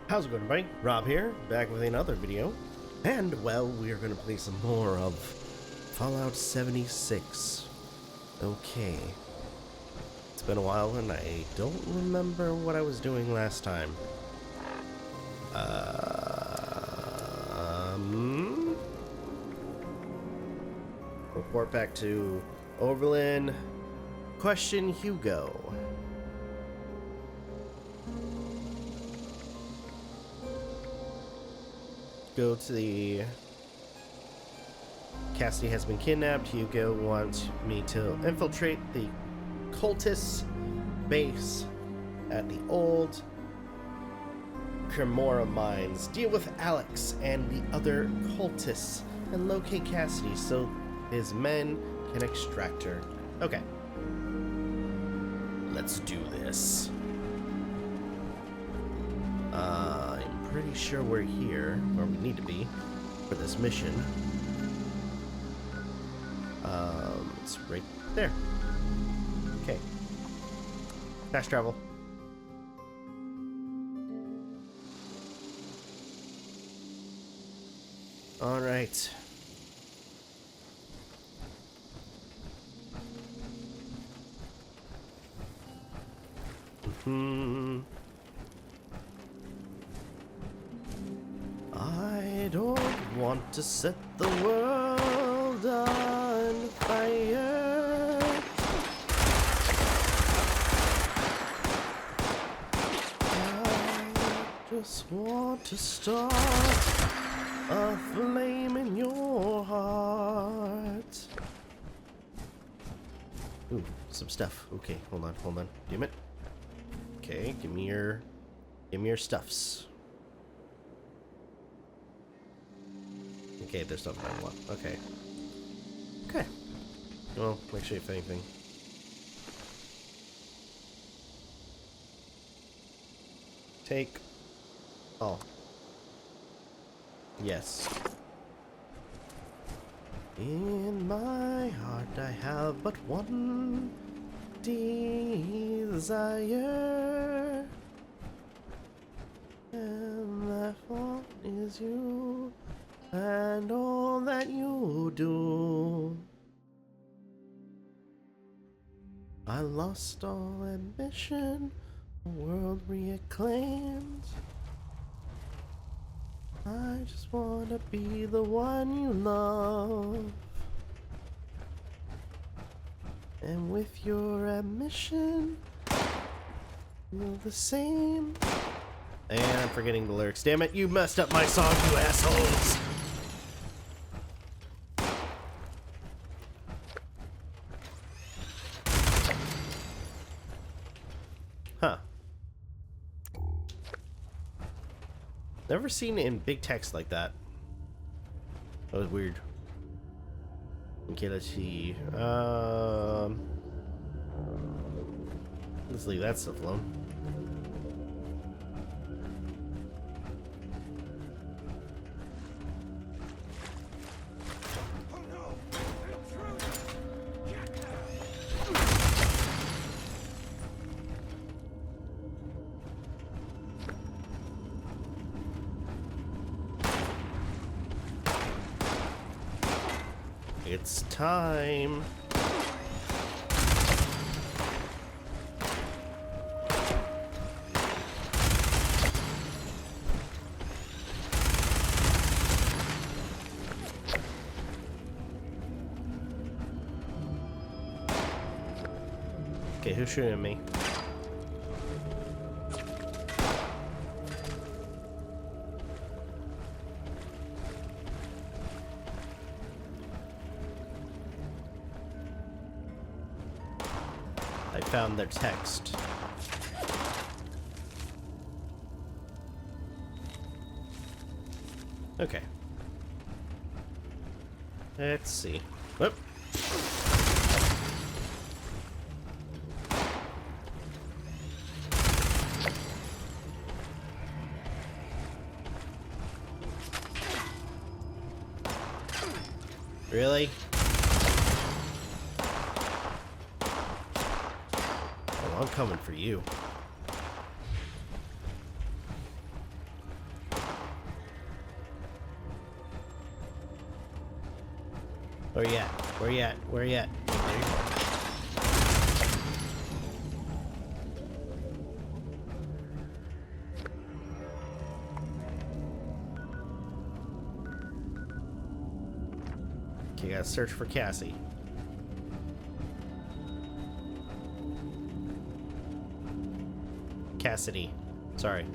How's it going, everybody? Rob here, back with another video. And, well, we are going to play some more of Fallout 76. Okay. It's been a while and I don't remember what I was doing last time. Report back to Oberlin. Question Hugo. Go to the... Cassidy has been kidnapped. Hugo wants me to infiltrate the cultist base at the old Cremora mines. Deal with Alex and the other cultists and locate Cassidy so his men can extract her. Okay. Let's do this. I'm pretty sure we're here, where we need to be, for this mission. It's right there. Okay. Fast travel. Alright. I don't want to set the world on fire. I just want to start a flame in your heart. Ooh, some stuff. Okay, hold on. Damn it. Okay, give me your stuffs. Okay, there's something I want. Okay. Well, make sure if anything. Take. Oh. Yes. In my heart I have but one desire, and that one is you and all that you do. I lost all ambition, a world reclaimed. I just wanna be the one you love. And with your admission, you're the same. And I'm forgetting the lyrics. Damn it, you messed up my song, you assholes! Huh. Never seen it in big text like that. That was weird. Okay, let's see. Let's leave that stuff alone. It's time. Okay, who's shooting at me? I found their text. Okay. Let's see. Whoop. Really? Oh, I'm coming for you. Where you at? Where you at? Where you at? There you go. Okay, gotta search for Cassie. Cassidy. Sorry.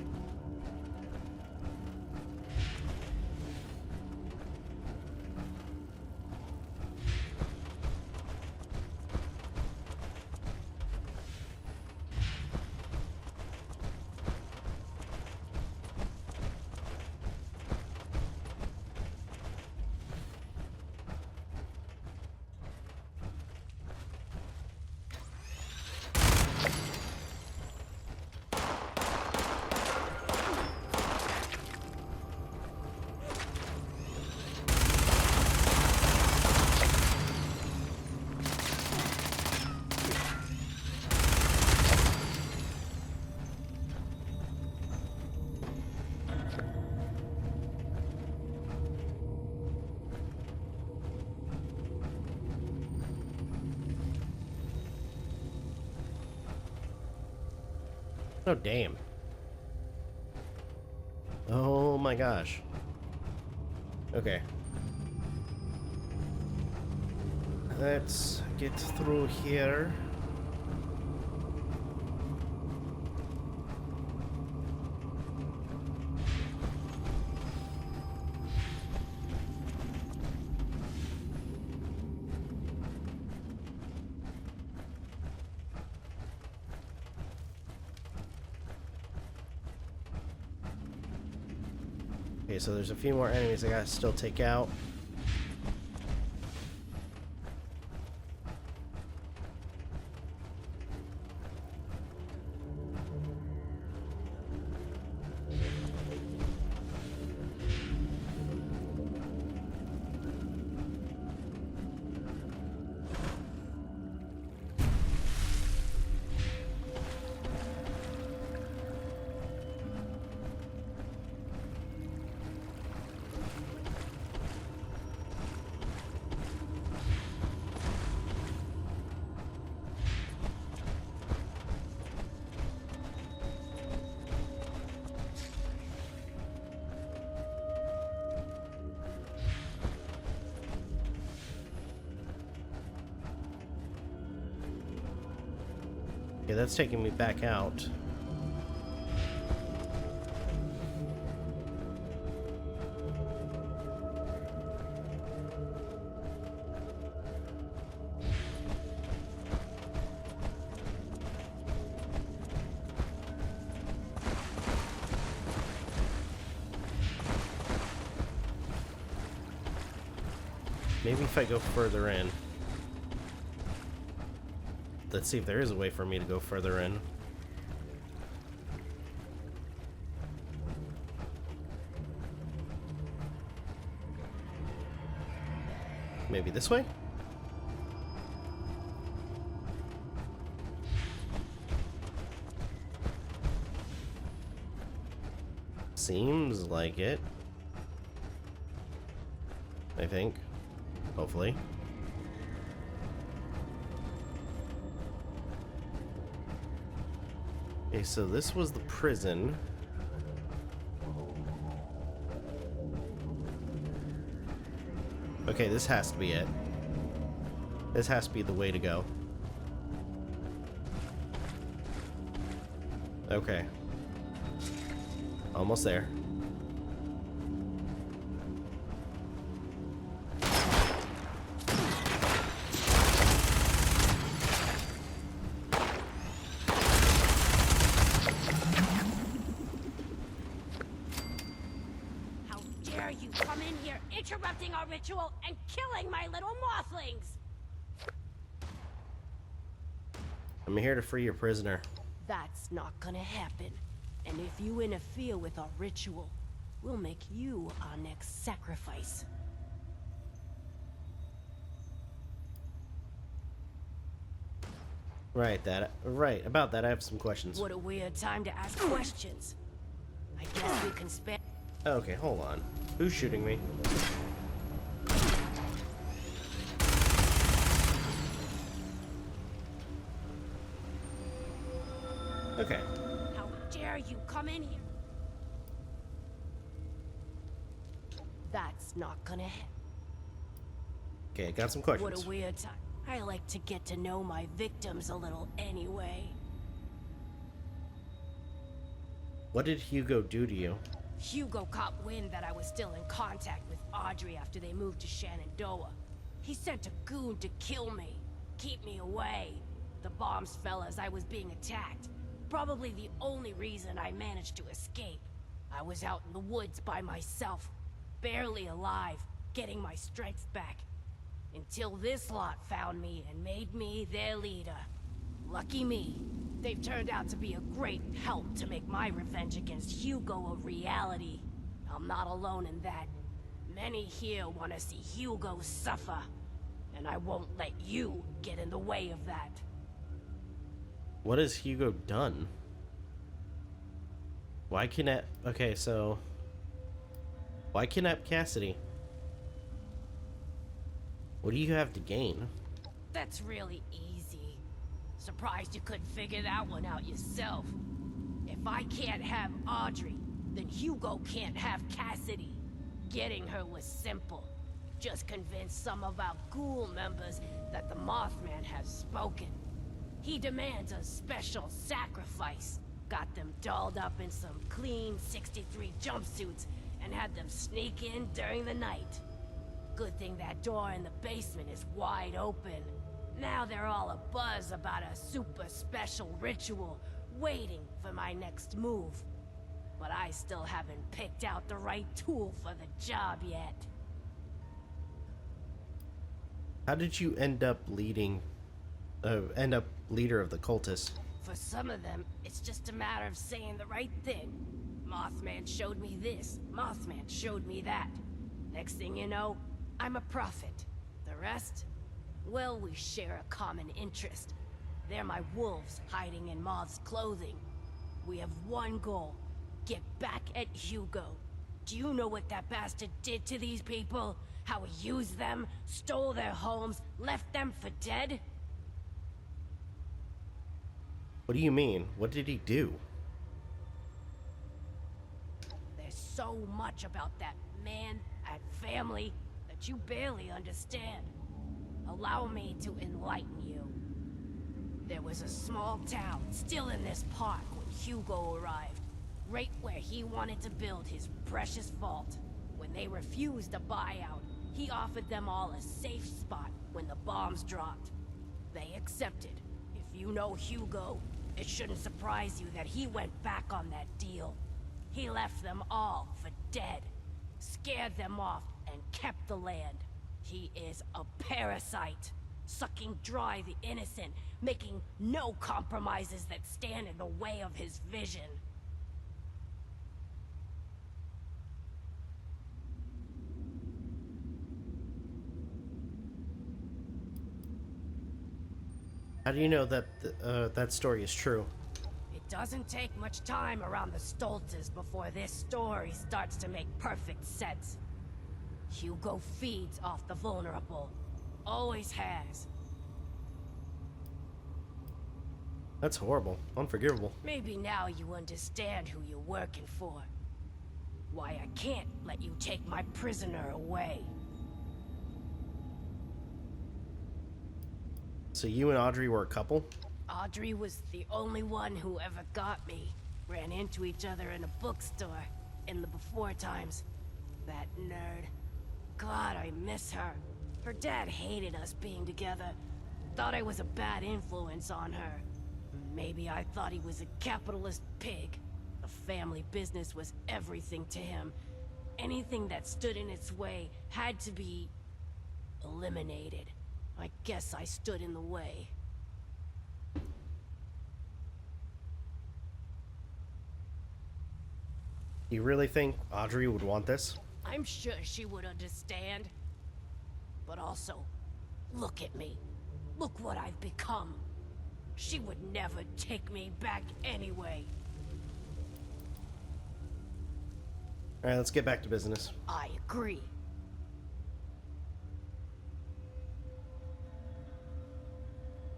Oh, damn. Oh my gosh. Okay. Let's get through here. Okay, so there's a few more enemies I gotta still take out. Okay, that's taking me back out. Maybe if I go further in. Let's see if there is a way for me to go further in. Maybe this way? Seems like it. I think. Hopefully. Okay, so this was the prison. Okay, this has to be it. This has to be the way to go. Okay. Almost there. Interrupting our ritual and killing my little mothlings! I'm here to free your prisoner. That's not gonna happen. And if you interfere with our ritual, we'll make you our next sacrifice. Right, about that I have some questions. What a weird time to ask questions. I guess we can spend... Okay, hold on. Who's shooting me? Okay. How dare you come in here? That's not gonna happen. Okay, got some questions. What a weird time. I like to get to know my victims a little anyway. What did Hugo do to you? Hugo caught wind that I was still in contact with Audrey after they moved to Shenandoah. He sent a goon to kill me, keep me away. The bombs fell as I was being attacked. Probably the only reason I managed to escape. I was out in the woods by myself, barely alive, getting my strength back. Until this lot found me and made me their leader. Lucky me. They've turned out to be a great help to make my revenge against Hugo a reality. I'm not alone in that. Many here want to see Hugo suffer, and I won't let you get in the way of that. What has Hugo done? Why kidnap... Okay, so... Why kidnap Cassidy? What do you have to gain? That's really easy. Surprised you couldn't figure that one out yourself. If I can't have Audrey, then Hugo can't have Cassidy. Getting her was simple. Just convince some of our ghoul members that the Mothman has spoken. He demands a special sacrifice. Got them dolled up in some clean 63 jumpsuits and had them sneak in during the night. Good thing that door in the basement is wide open. Now they're all abuzz about a super special ritual, waiting for my next move. But I still haven't picked out the right tool for the job yet. How did you end up leader of the cultists? For some of them, it's just a matter of saying the right thing. Mothman showed me this, Mothman showed me that. Next thing you know, I'm a prophet. The rest? Well, we share a common interest. They're my wolves hiding in Moth's clothing. We have one goal. Get back at Hugo. Do you know what that bastard did to these people? How he used them, stole their homes, left them for dead? What do you mean? What did he do? There's so much about that man and family that you barely understand. Allow me to enlighten you. There was a small town still in this park when Hugo arrived. Right where he wanted to build his precious vault. When they refused a buyout, he offered them all a safe spot when the bombs dropped. They accepted. If you know Hugo, it shouldn't surprise you that he went back on that deal. He left them all for dead, scared them off, and kept the land. He is a parasite, sucking dry the innocent, making no compromises that stand in the way of his vision. How do you know that that story is true? It doesn't take much time around the Stoltzes before this story starts to make perfect sense. Hugo feeds off the vulnerable. Always has. That's horrible. Unforgivable. Maybe now you understand who you're working for. Why I can't let you take my prisoner away. So you and Audrey were a couple? Audrey was the only one who ever got me. Ran into each other in a bookstore in the before times. That nerd. God, I miss her. Her dad hated us being together. Thought I was a bad influence on her. Maybe I thought he was a capitalist pig. The family business was everything to him. Anything that stood in its way had to be eliminated. I guess I stood in the way. You really think Audrey would want this? I'm sure she would understand. But also, look at me. Look what I've become. She would never take me back anyway. Alright, let's get back to business. I agree.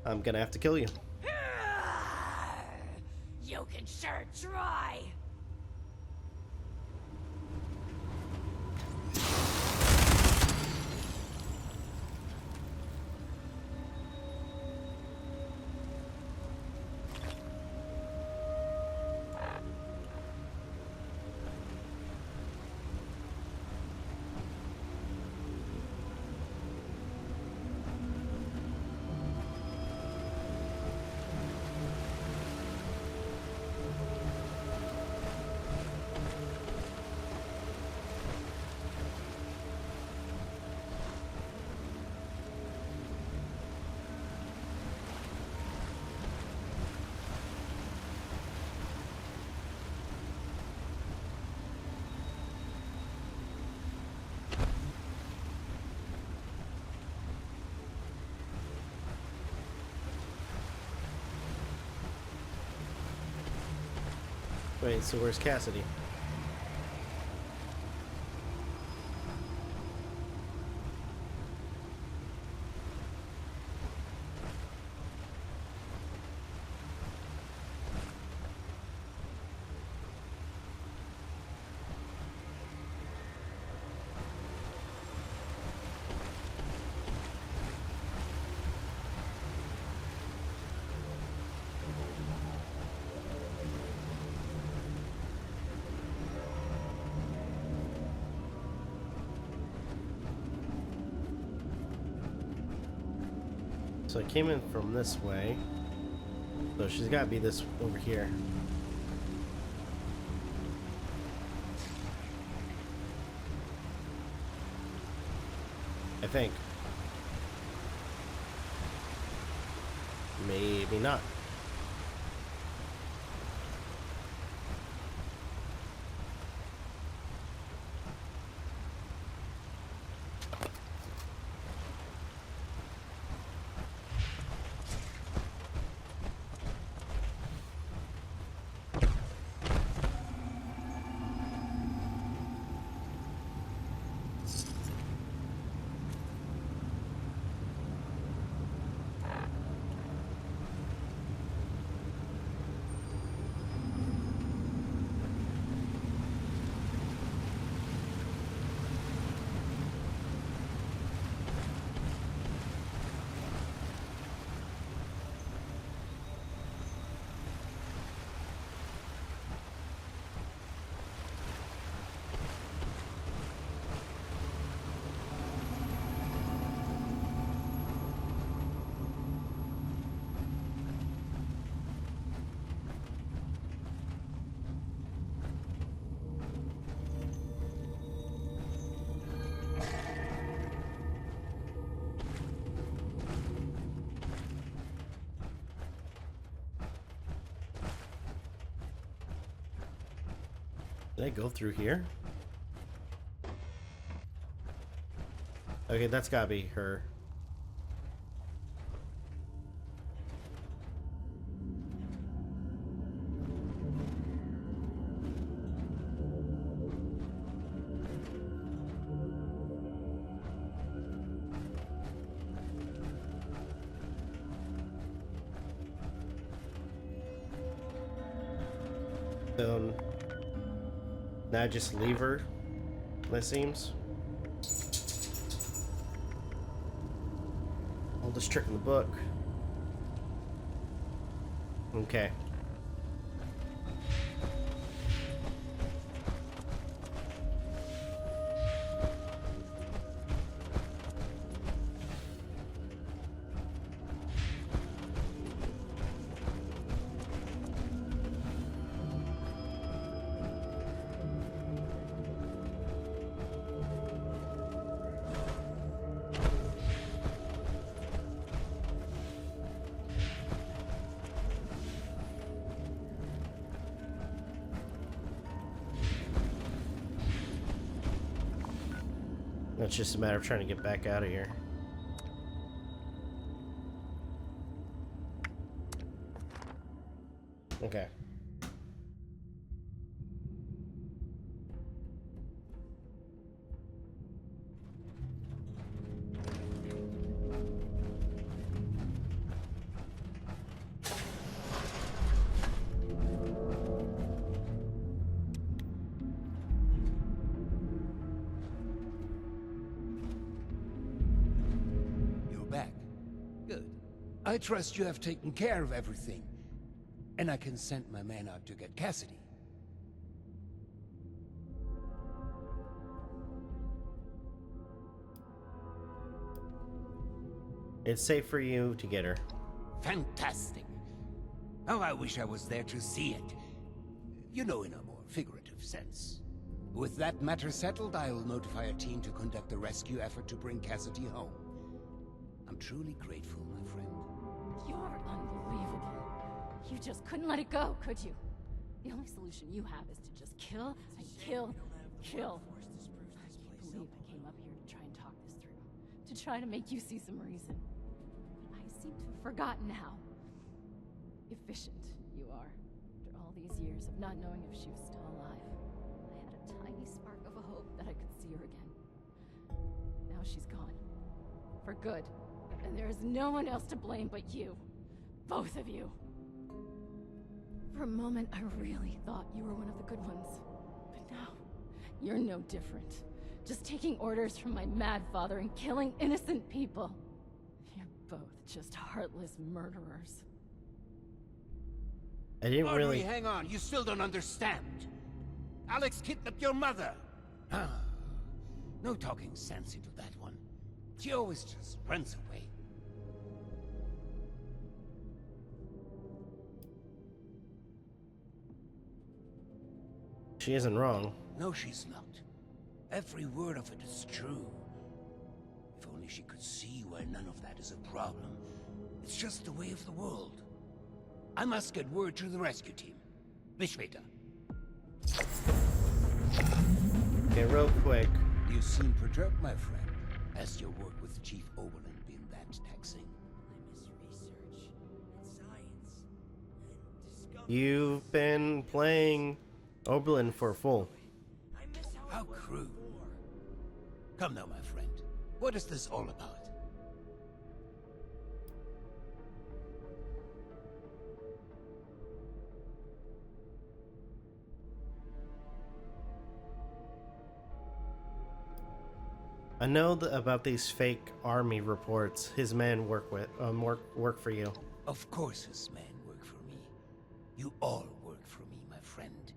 I'm gonna have to kill you. You can sure try. Wait, so where's Cassidy? So I came in from this way. So she's got to be this over here. I think. Maybe not. Did I go through here? Okay, that's gotta be her. So now I just leave her, that seems. Oldest trick in the book. Okay. It's just a matter of trying to get back out of here. Okay. I trust you have taken care of everything, and I can send my man out to get Cassidy. It's safe for you to get her. Fantastic. Oh, I wish I was there to see it. You know, in a more figurative sense. With that matter settled, I'll notify a team to conduct a rescue effort to bring Cassidy home. I'm truly grateful, my friend. You're unbelievable. You just couldn't let it go, could you? The only solution you have is to just kill and kill, kill. I can't believe I came up here to try and talk this through. To try to make you see some reason. But I seem to have forgotten how efficient you are. After all these years of not knowing if she was still alive, I had a tiny spark of a hope that I could see her again. Now she's gone. For good. And there is no one else to blame but you. Both of you. For a moment, I really thought you were one of the good ones. But now, you're no different. Just taking orders from my mad father and killing innocent people. You're both just heartless murderers. I didn't Audrey, really... hang on. You still don't understand. Alex kidnapped your mother. Ah, no talking sense into that one. She always just runs away. She isn't wrong. No, she's not. Every word of it is true. If only she could see why none of that is a problem. It's just the way of the world. I must get word to the rescue team. Bis später. Okay, real quick. You seem perturbed, my friend. Has your work with Chief Oberlin been that taxing? I miss research and science and discovery. You've been playing Oberlin for full. I miss How it was crude. before. Come now, my friend. What is this all about? I know about these fake army reports his men work for you. Of course his men work for me. You all work for me, my friend.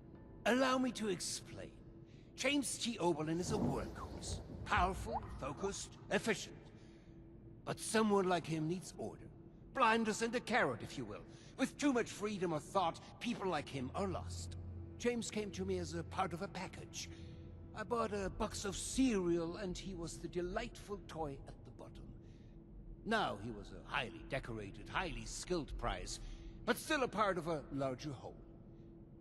Allow me to explain. James T. Oberlin is a workhorse. Powerful, focused, efficient. But someone like him needs order. Blinders and a carrot, if you will. With too much freedom of thought, people like him are lost. James came to me as a part of a package. I bought a box of cereal, and he was the delightful toy at the bottom. Now he was a highly decorated, highly skilled prize, but still a part of a larger whole.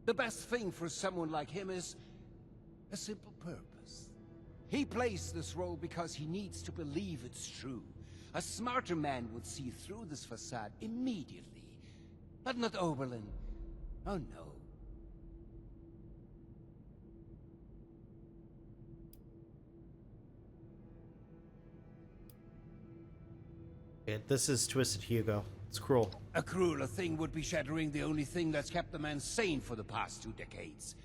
The best thing for someone like him is a simple purpose. He plays this role because he needs to believe it's true. A smarter man would see through this facade immediately. But not Oberlin. Oh no. This is Twisted Hugo. It's cruel. A crueler thing would be shattering the only thing that's kept the man sane for the past 2 decades.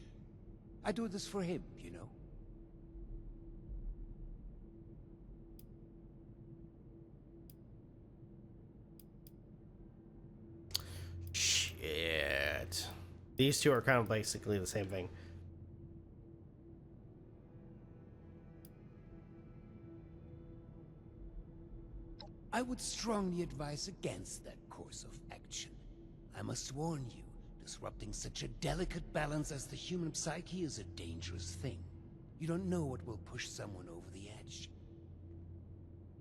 I do this for him, you know. Shit. These two are kind of basically the same thing. I would strongly advise against that course of action. I must warn you, disrupting such a delicate balance as the human psyche is a dangerous thing. You don't know what will push someone over the edge.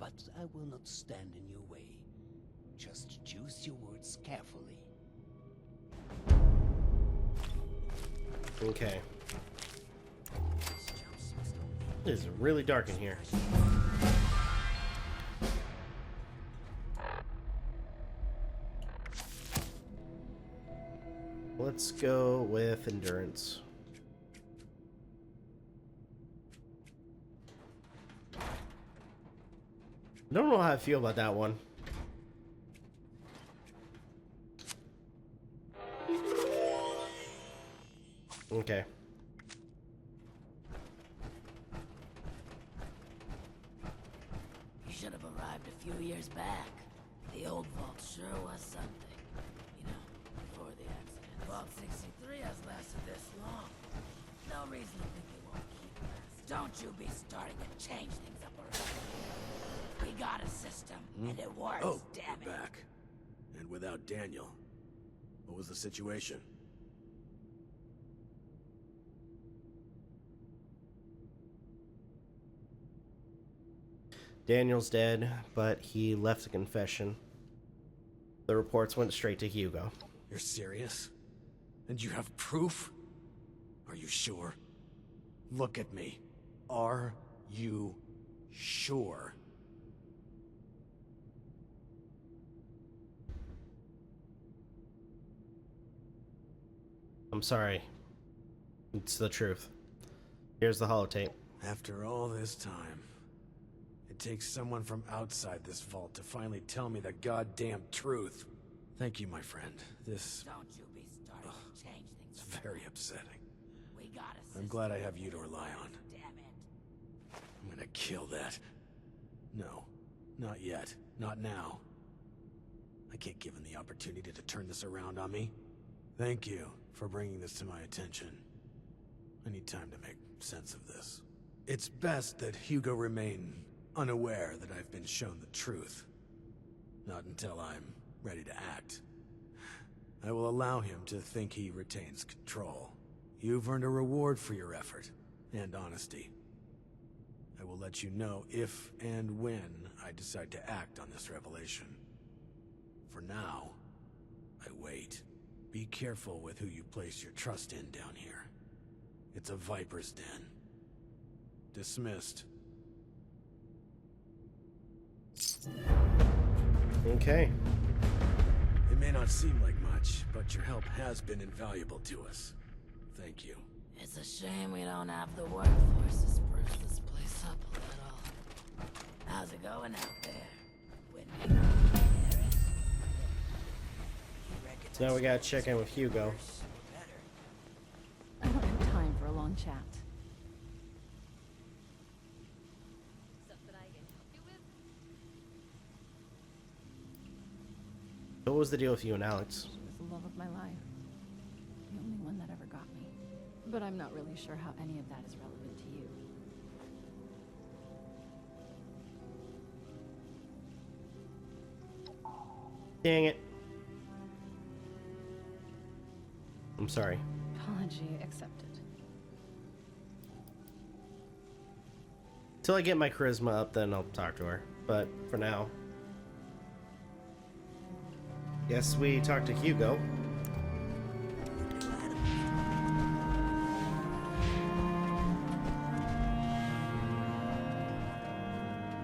But I will not stand in your way. Just choose your words carefully. Okay. It is really dark in here. Let's go with endurance. I don't know how I feel about that one. Okay. You should have arrived a few years back. The old vault. Sure was something. You know, before the accident. Vault 63 has lasted this long. No reason to think it won't keep lasting. Don't you be starting to change things up around here. We got a system, and it works, Oh, damn it. you're back. And without Daniel. What was the situation? Daniel's dead, but he left a confession. The reports went straight to Hugo. You're serious? And you have proof? Are you sure? Look at me. Are you sure? I'm sorry. It's the truth. Here's the holotape. After all this time, it takes someone from outside this vault to finally tell me the goddamn truth. Thank you, my friend. This Don't you be starting to change things is up. very upsetting. We got a system. I'm glad I have you to rely on. Damn it. I'm gonna kill that. No, not yet. Not now. I can't give him the opportunity to turn this around on me. Thank you for bringing this to my attention. I need time to make sense of this. It's best that Hugo remain unaware that I've been shown the truth. Not until I'm ready to act. I will allow him to think he retains control. You've earned a reward for your effort and honesty. I will let you know if and when I decide to act on this revelation. For now, I wait. Be careful with who you place your trust in down here. It's a viper's den. Dismissed. Okay. It may not seem like much, but your help has been invaluable to us. Thank you. It's a shame we don't have the workforce to spruce this place up a little. How's it going out there? Whitney? So now we gotta check in with Hugo. I don't have time for a long chat. What was the deal with you and Alex? She was the love of my life. The only one that ever got me. But I'm not really sure how any of that is relevant to you. Dang it. I'm sorry. Apology accepted. Till I get my charisma up, then I'll talk to her. But for now, guess we talked to Hugo.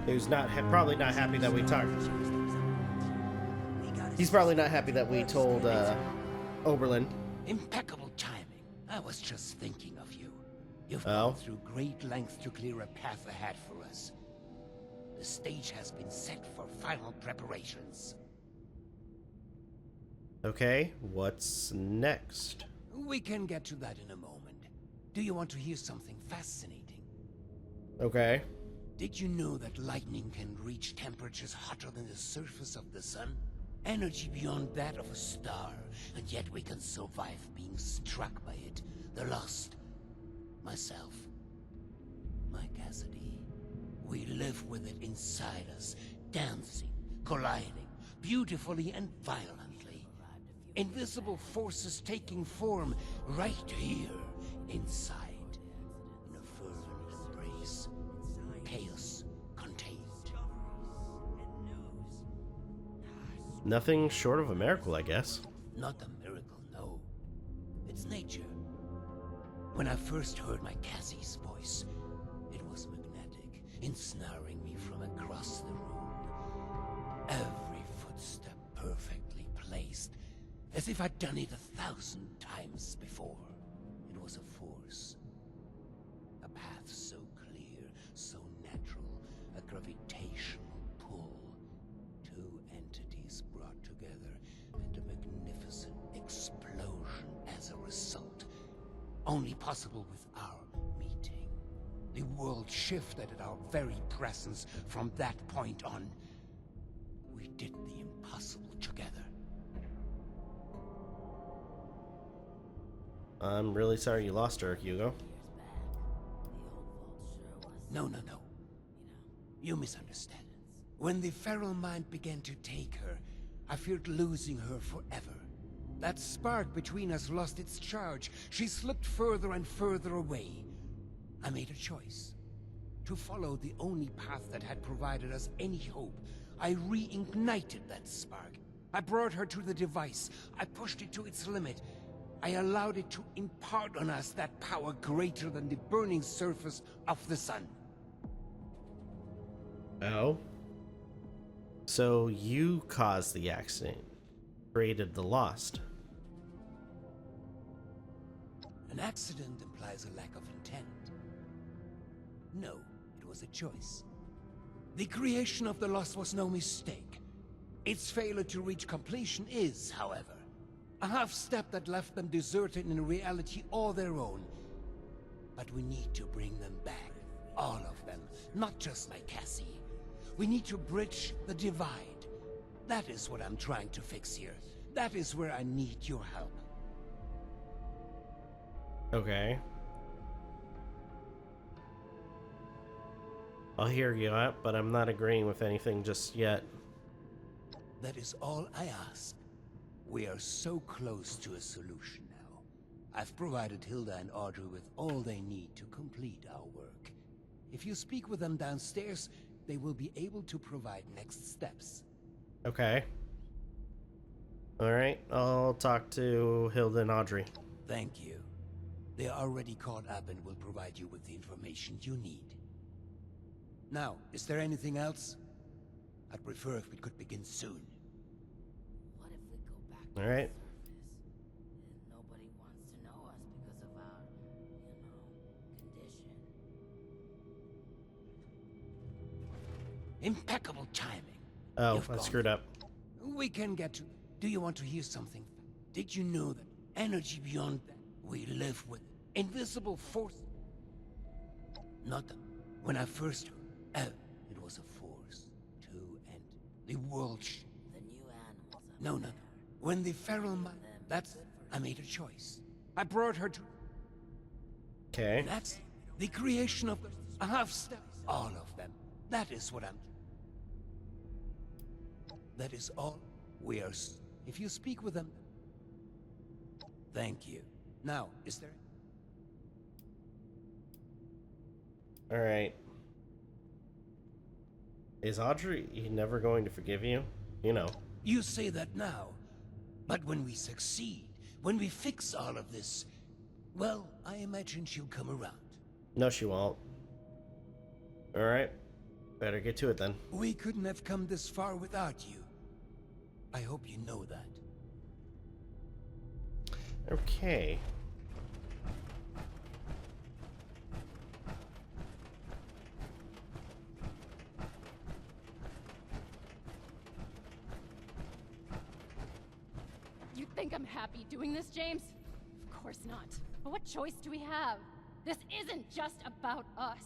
Who's probably not happy that we talked. He's probably not happy that we told Oberlin. Impeccable timing. I was just thinking of you. You've Oh? gone through great lengths to clear a path ahead for us. The stage has been set for final preparations. Okay, what's next? We can get to that in a moment. Do you want to hear something fascinating? Okay. Did you know that lightning can reach temperatures hotter than the surface of the sun? Energy beyond that of a star, and yet we can survive being struck by it. The Lost. Myself. My Cassidy. We live with it inside us, dancing, colliding, beautifully and violently. Invisible forces taking form right here, inside. In a fervent embrace. Chaos contained. Nothing short of a miracle, I guess. Not a miracle, no. It's nature. When I first heard my Cassie's voice, it was magnetic, ensnaring me from across the room. Every footstep perfectly placed, as if I'd done it 1,000 times before. It was a force. A path so clear, so natural, a gravitational pull. Two entities brought together, and a magnificent explosion as a result. Only possible with our meeting. The world shifted at our very presence from that point on. We did the impossible, I'm really sorry you lost her, Hugo. No. You misunderstand. When the feral mind began to take her, I feared losing her forever. That spark between us lost its charge. She slipped further and further away. I made a choice. To follow the only path that had provided us any hope. I reignited that spark. I brought her to the device. I pushed it to its limit. I allowed it to impart on us that power greater than the burning surface of the sun. Oh? So you caused the accident, created the Lost. An accident implies a lack of intent. No, it was a choice. The creation of the Lost was no mistake. Its failure to reach completion is, however, a half-step that left them deserted in a reality all their own. But we need to bring them back. All of them, not just like Cassie. We need to bridge the divide. That is what I'm trying to fix here. That is where I need your help. Okay. I'll hear you out, but I'm not agreeing with anything just yet. That is all I ask. We are so close to a solution now. I've provided Hilda and Audrey with all they need to complete our work. If you speak with them downstairs, they will be able to provide next steps. Okay. Alright, I'll talk to Hilda and Audrey. Thank you. They are already caught up and will provide you with the information you need. Now, is there anything else? I'd prefer if we could begin soon. What if we go back to All right. the surface and nobody wants to know us because of our, condition? Impeccable timing. Oh, You've I gone. screwed up. We can get to... Do you want to hear something? Did you know that energy beyond that we live with? Invisible force? Not that. When I first heard, it was a force, too, and the world The new animals are No. better. When the feral mind... That's... I made a choice. I brought her to... Okay. That's the creation of a half-step. All of them. That is what I'm... That is all we are... If you speak with them... Thank you. Now, is there... Alright. Is Audrey never going to forgive you? You know. You say that now. But when we succeed, when we fix all of this, well, I imagine she'll come around. No, she won't. Alright. Better get to it then. We couldn't have come this far without you. I hope you know that. Okay. You think I'm happy doing this, James? Of course not. But what choice do we have? This isn't just about us.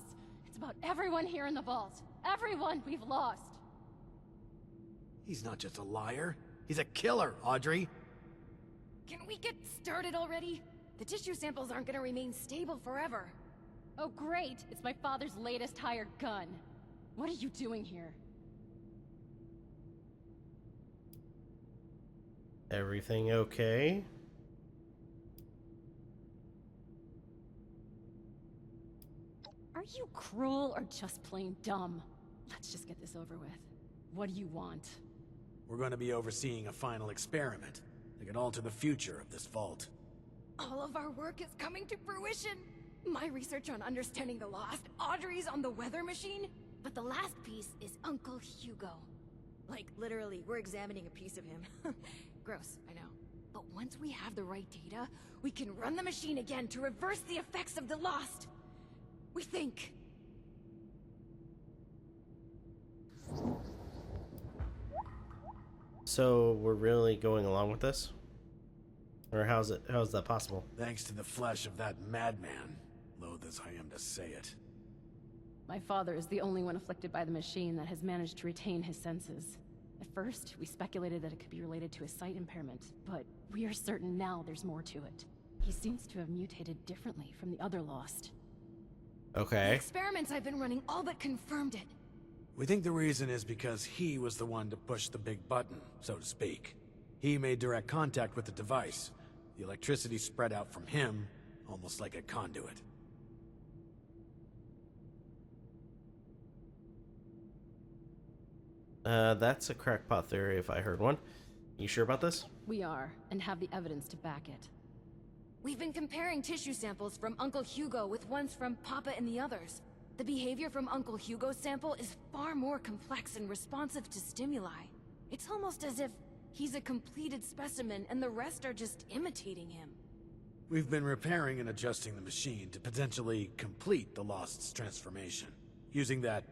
It's about everyone here in the vault. Everyone we've lost. He's not just a liar. He's a killer, Audrey. Can we get started already? The tissue samples aren't gonna remain stable forever. Oh great, it's my father's latest hired gun. What are you doing here? Everything okay? Are you cruel or just plain dumb? Let's just get this over with. What do you want? We're going to be overseeing a final experiment that could alter the future of this vault. All of our work is coming to fruition. My research on understanding the lost, Audrey's on the weather machine, but the last piece is Uncle Hugo. Like, literally, we're examining a piece of him. Gross, I know. But once we have the right data, we can run the machine again to reverse the effects of the lost. We think. So we're really going along with this? Or how's that possible? Thanks to the flesh of that madman, loath as I am to say it. My father is the only one afflicted by the machine that has managed to retain his senses. At first, we speculated that it could be related to a sight impairment, but we are certain now there's more to it. He seems to have mutated differently from the other Lost. The Okay. experiments I've been running all but confirmed it. We think the reason is because he was the one to push the big button, so to speak. He made direct contact with the device. The electricity spread out from him, almost like a conduit. That's a crackpot theory if I heard one. You sure about this? We are, and have the evidence to back it. We've been comparing tissue samples from Uncle Hugo with ones from Papa and the others. The behavior from Uncle Hugo's sample is far more complex and responsive to stimuli. It's almost as if he's a completed specimen and the rest are just imitating him. We've been repairing and adjusting the machine to potentially complete the Lost's transformation, using that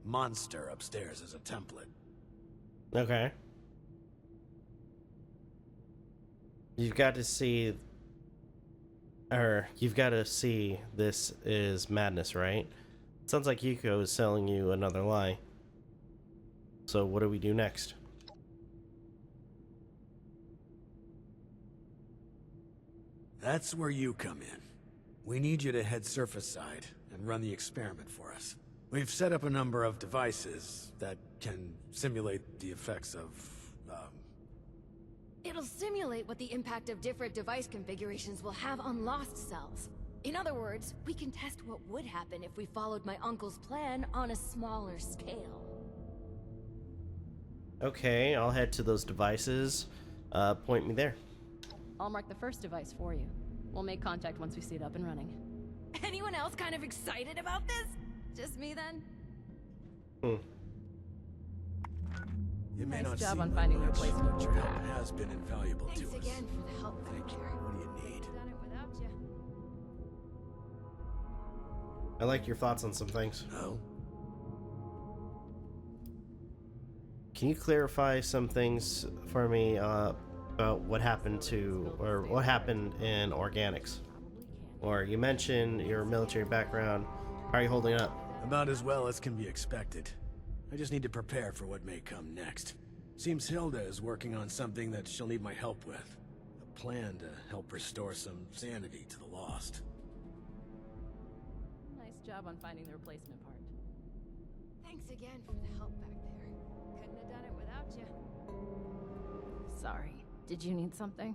monster upstairs as a template. Okay. You've got to see this is madness, right? It sounds like Yuko is selling you another lie. So what do we do next? That's where you come in. We need you to head surface side and run the experiment for us. We've set up a number of devices that can simulate the effects of, It'll simulate what the impact of different device configurations will have on Lost cells. In other words, we can test what would happen if we followed my uncle's plan on a smaller scale. Okay, I'll head to those devices. Point me there. I'll mark the first device for you. We'll make contact once we see it up and running. Anyone else kind of excited about this? Just me then? It may Nice not job seem on finding the much, replacement but your help part. has been invaluable to Thanks us. again for the help. Thank you. What do you need? Done it without you. I like your thoughts on some things. No? Can you clarify some things for me about what happened in organics? Or you mentioned your military background. How are you holding up? About as well as can be expected. I just need to prepare for what may come next. Seems Hilda is working on something that she'll need my help with. A plan to help restore some sanity to the Lost. Nice job on finding the replacement part. Thanks again for the help back there. Couldn't have done it without you. Sorry. Did you need something?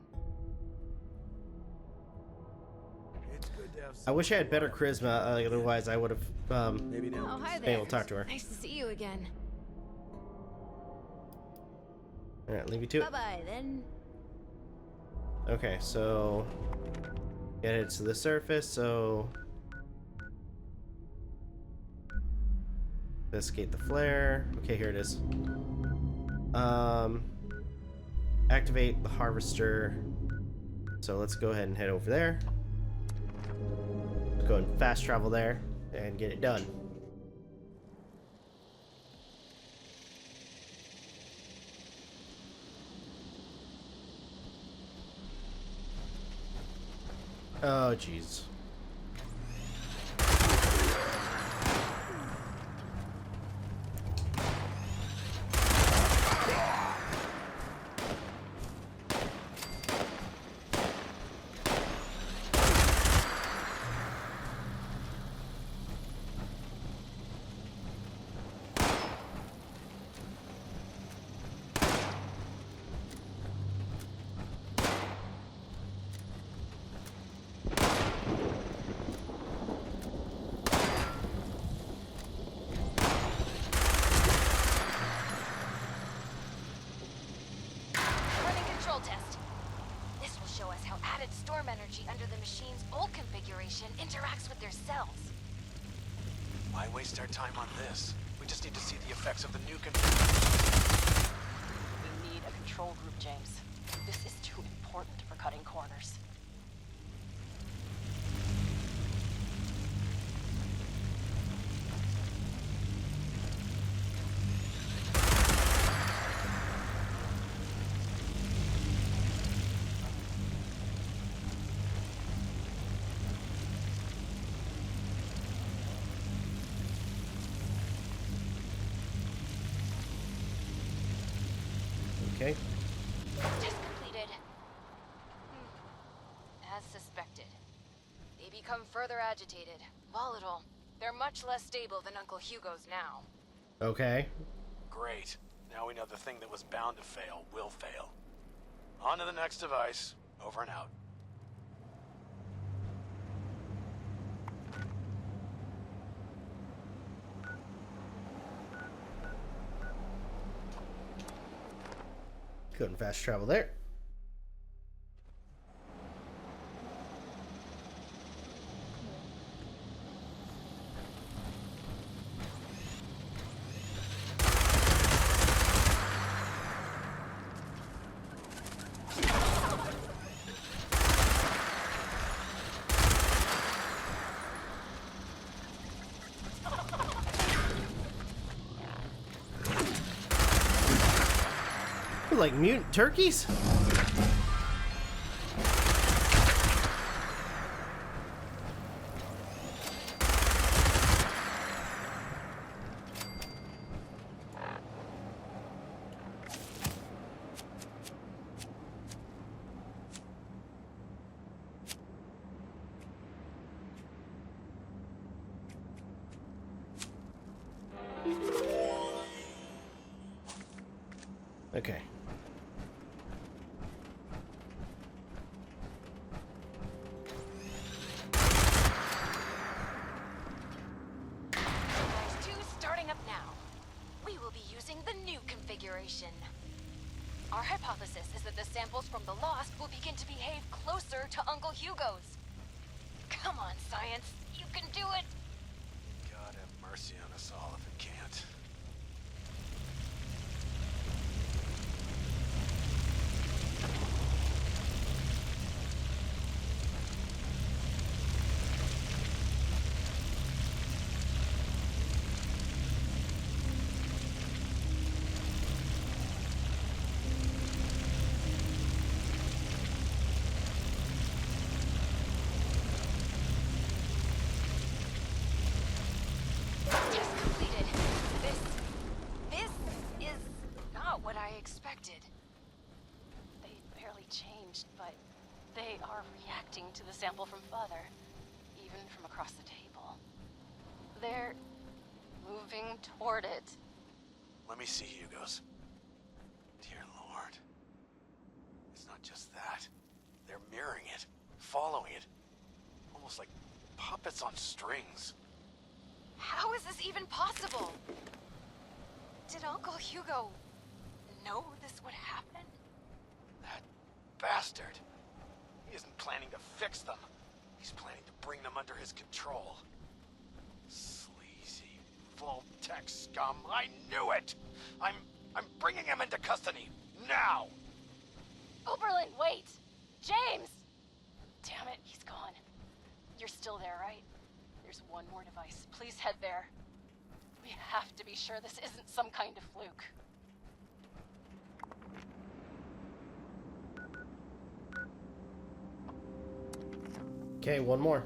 It's good to have I wish I had better charisma, otherwise I would have Maybe now. Oh, hi been there. able to talk to her. Nice to see you again. Alright, leave you to it. Bye-bye, then. Okay, so get it to the surface, so investigate the flare. Okay, here it is. Activate the harvester. So let's go ahead and head over there. Let's go and fast travel there and get it done. Oh, jeez. Running control test. This will show us how added storm energy under the machine's old configuration interacts with their cells. Why waste our time on this? We just need to see the effects of the new configuration. We need a control group, James. This is too important for cutting corners. Okay. Test completed. As suspected. become further agitated, volatile. They're much less stable than Uncle Hugo's now. Okay. Great. Now we know the thing that was bound to fail will fail. On to the next device. Over and out. Couldn't fast travel there. Like mutant turkeys? Okay. Our hypothesis is that the samples from the Lost will begin to behave closer to Uncle Hugo's. Come on, science. You can do it! God have mercy on us all if it can't. To the sample from Father, even from across the table. They're moving toward it. Let me see Hugo's. Dear Lord. It's not just that. They're mirroring it, following it. Almost like puppets on strings. How is this even possible? Did Uncle Hugo know this would happen? That bastard. He isn't planning to fix them. He's planning to bring them under his control. Sleazy, full-tech scum. I knew it! I'm bringing him into custody. Now! Oberlin, wait! James! Damn it, he's gone. You're still there, right? There's one more device. Please head there. We have to be sure this isn't some kind of fluke. Okay, one more.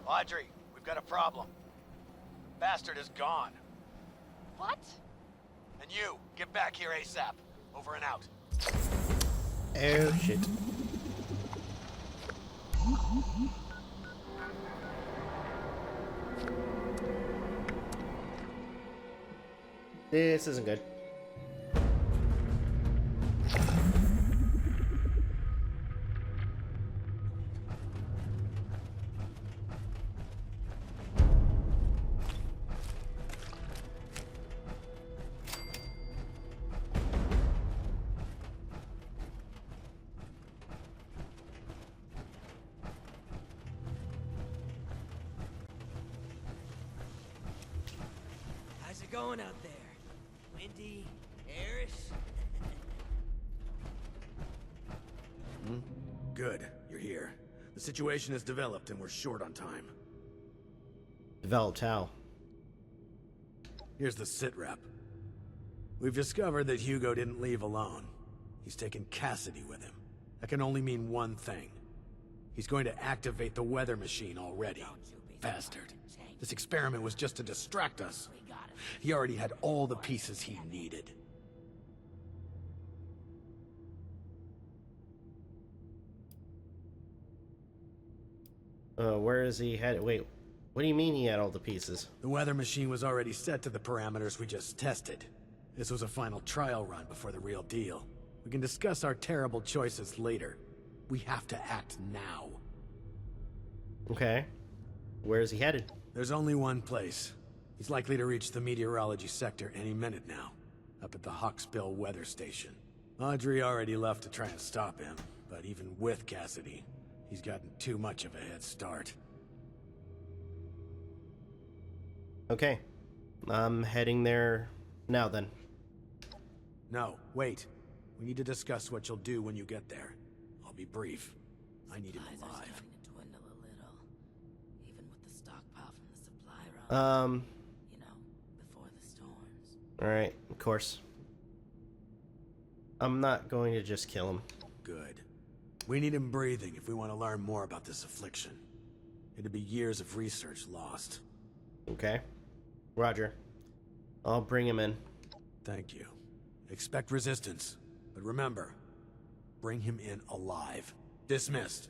Audrey, we've got a problem. The bastard is gone. What? And you, get back here ASAP. Over and out. Oh, shit. This isn't good. How's it going out there? Windy? Airish? Good, you're here. The situation has developed and we're short on time. Developed how? Here's the sitrep. We've discovered that Hugo didn't leave alone. He's taken Cassidy with him. That can only mean one thing. He's going to activate the weather machine already. Bastard. This experiment was just to distract us. He already had all the pieces he needed. Where is he headed? Wait, what do you mean he had all the pieces? The weather machine was already set to the parameters we just tested. This was a final trial run before the real deal. We can discuss our terrible choices later. We have to act now. Okay. Where is he headed? There's only one place. He's likely to reach the meteorology sector any minute now, up at the Hawksbill weather station. Audrey already left to try and stop him, but even with Cassidy, he's gotten too much of a head start. Okay. I'm heading there now then. No, wait. We need to discuss what you'll do when you get there. I'll be brief. I need him Supplies are alive. starting to dwindle a little. Even with the stockpile from the supply run. You know, before the storms. Alright, of course. I'm not going to just kill him. Good. We need him breathing if we want to learn more about this affliction. It'd be years of research lost. Okay. Roger. I'll bring him in. Thank you. Expect resistance, but remember, bring him in alive. Dismissed.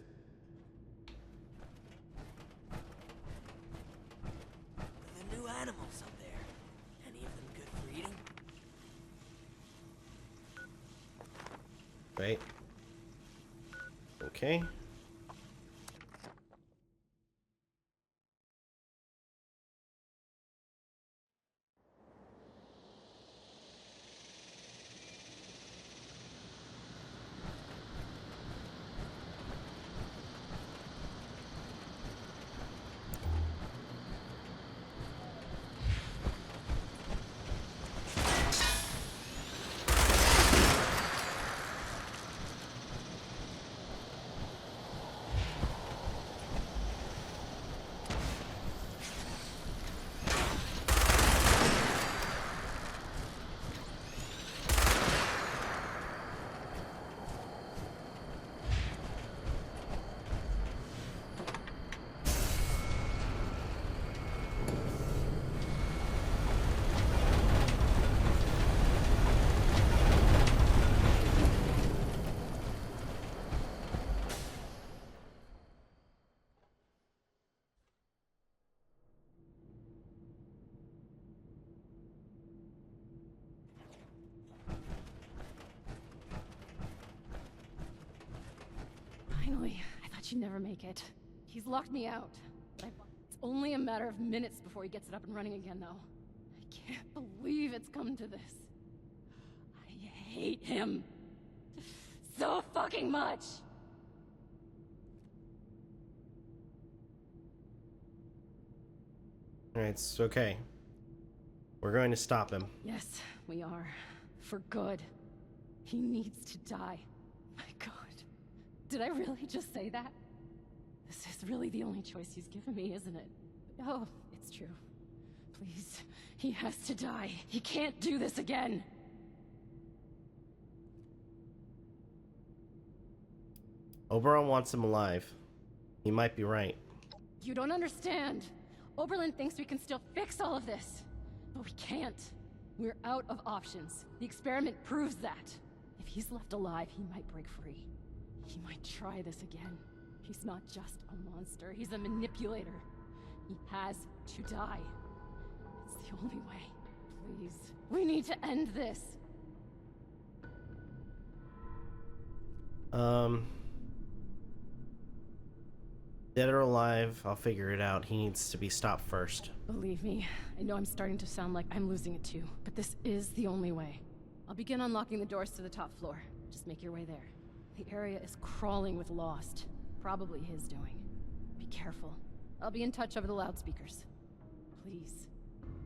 The new animals up there. Any of them good for eating? Right. Okay. Finally, I thought you'd never make it. He's locked me out. It's only a matter of minutes before he gets it up and running again, though. I can't believe it's come to this. I hate him. So fucking much! Alright, it's okay. We're going to stop him. Yes, we are. For good. He needs to die. My God. Did I really just say that? This is really the only choice he's given me, isn't it? Oh, it's true. Please. He has to die. He can't do this again. Oberon wants him alive. He might be right. You don't understand. Oberlin thinks we can still fix all of this. But we can't. We're out of options. The experiment proves that. If he's left alive, he might break free. He might try this again. He's not just a monster, he's a manipulator. He has to die. It's the only way. Please, we need to end this. Dead or alive, I'll figure it out. He needs to be stopped first. Believe me, I know I'm starting to sound like I'm losing it too, but this is the only way. I'll begin unlocking the doors to the top floor. Just make your way there. The area is crawling with Lost. Probably his doing. Be careful. I'll be in touch over the loudspeakers. Please,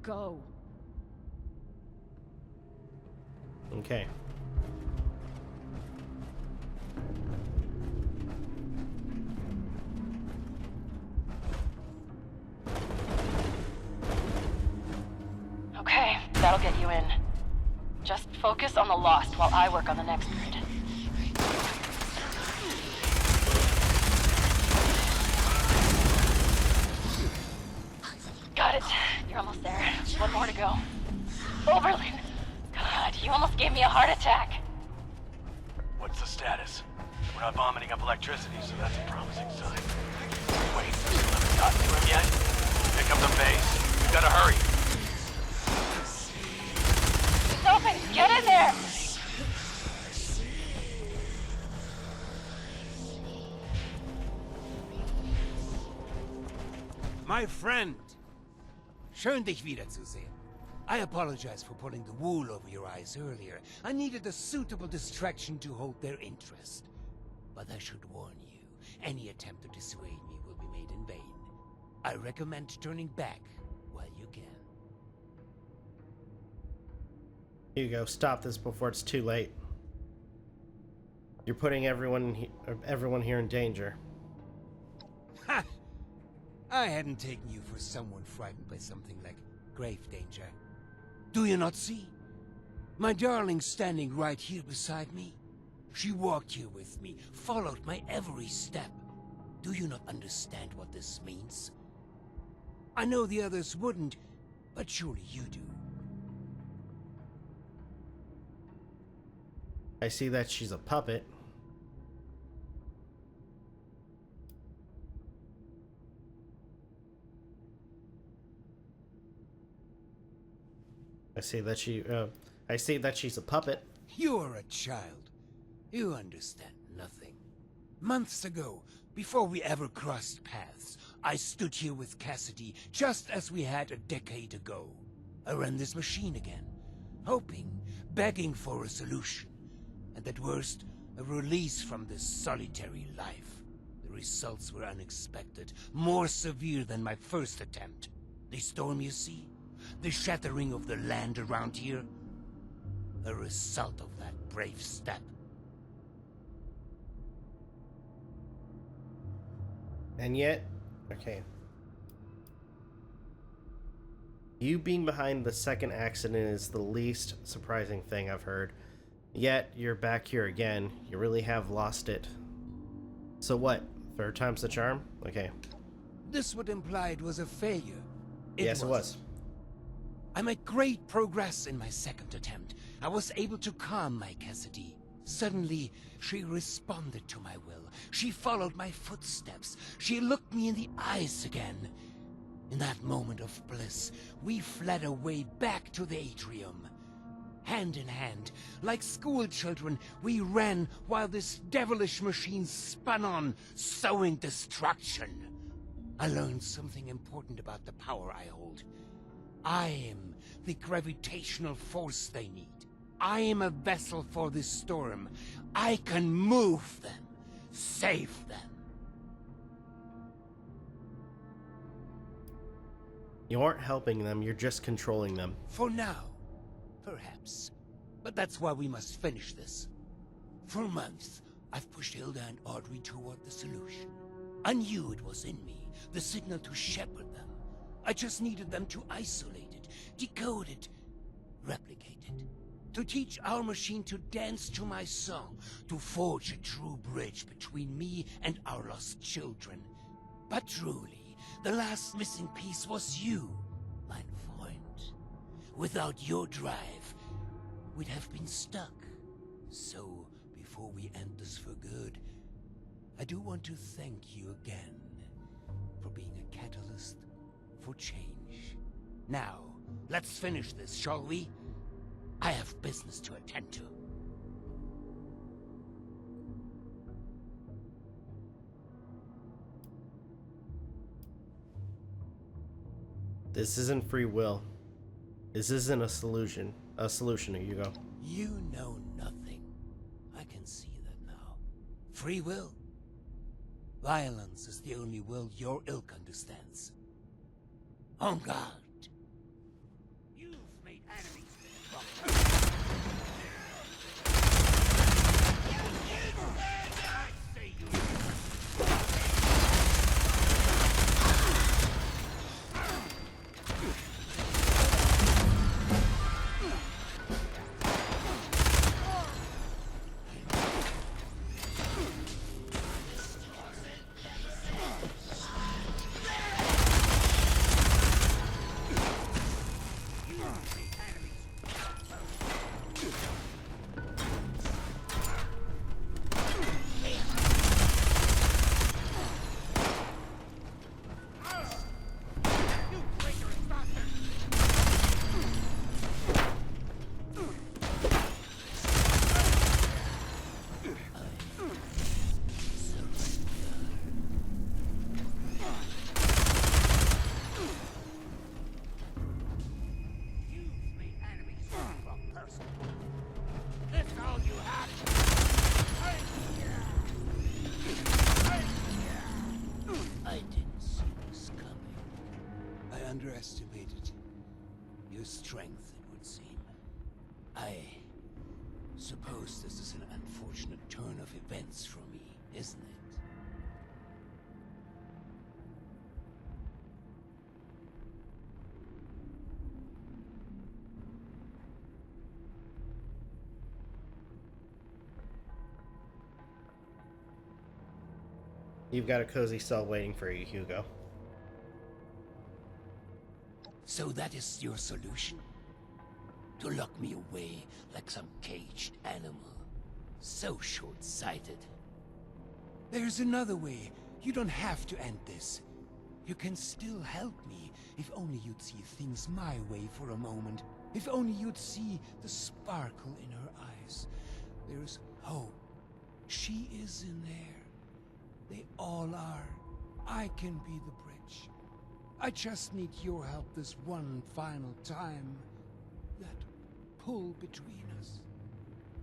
go. Okay. Okay, that'll get you in. Just focus on the Lost while I work on the next grid. Got it. You're almost there. One more to go. Oberlin! God, you almost gave me a heart attack. What's the status? We're not vomiting up electricity, so that's a promising sign. Wait, you haven't gotten to him yet? Pick up the base. You gotta hurry. It's open! Get in there! My friend! Schön, dich wiederzusehen. I apologize for pulling the wool over your eyes earlier. I needed a suitable distraction to hold their interest. But I should warn you, any attempt to dissuade me will be made in vain. I recommend turning back while you can. Here you go. Stop this before it's too late. You're putting everyone here in danger. Ha! I hadn't taken you for someone frightened by something like grave danger. Do you not see? My darling's standing right here beside me. She walked here with me, followed my every step. Do you not understand what this means? I know the others wouldn't, but surely you do. I see that she's a puppet. I see that she's a puppet. You are a child. You understand nothing. Months ago, before we ever crossed paths, I stood here with Cassidy, just as we had a decade ago. I ran this machine again, hoping, begging for a solution, and at worst, a release from this solitary life. The results were unexpected, more severe than my first attempt. The storm, you see? The shattering of the land around here? A result of that brave step. And yet, okay. You being behind the second accident is the least surprising thing I've heard. Yet, you're back here again. You really have lost it. So what? Third time's the charm? Okay. This would imply it was a failure. Yes, it was. I made great progress in my second attempt. I was able to calm my Cassidy. Suddenly, she responded to my will. She followed my footsteps. She looked me in the eyes again. In that moment of bliss, we fled away back to the atrium. Hand in hand, like school children, we ran while this devilish machine spun on, sowing destruction. I learned something important about the power I hold. I am the gravitational force they need. I am a vessel for this storm. I can move them, save them. You aren't helping them, you're just controlling them. For now, perhaps. But that's why we must finish this. For months, I've pushed Hilda and Audrey toward the solution. I knew it was in me, the signal to shepherd them. I just needed them to isolate it, decode it, replicate it. To teach our machine to dance to my song, to forge a true bridge between me and our lost children. But truly, the last missing piece was you, mein Freund. Without your drive, we'd have been stuck. So, before we end this for good, I do want to thank you again for being a catalyst for change. Now, let's finish this, shall we? I have business to attend to. This isn't free will. This isn't a solution. Here you go. You know nothing. I can see that now. Free will? Violence is the only will your ilk understands. On guard. You've made enemies. Underestimated your strength, it would seem. I suppose this is an unfortunate turn of events for me, isn't it? You've got a cozy cell waiting for you, Hugo. So that is your solution? To lock me away like some caged animal? So short-sighted. There's another way. You don't have to end this. You can still help me, if only you'd see things my way for a moment. If only you'd see the sparkle in her eyes. There's hope. She is in there. They all are. I can be the bridge. I just need your help this one final time. That pull between us.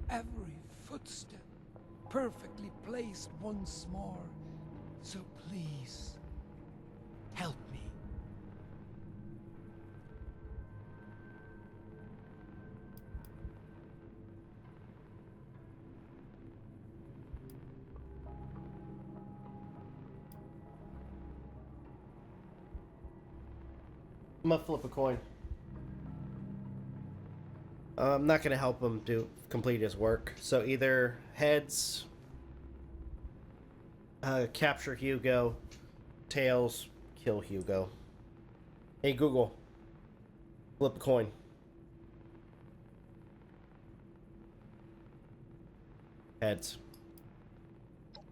Every footstep perfectly placed once more. So please, help me. I'm gonna flip a coin. I'm not gonna help him complete his work. So either heads, capture Hugo, tails, kill Hugo. Hey Google, flip a coin. Heads.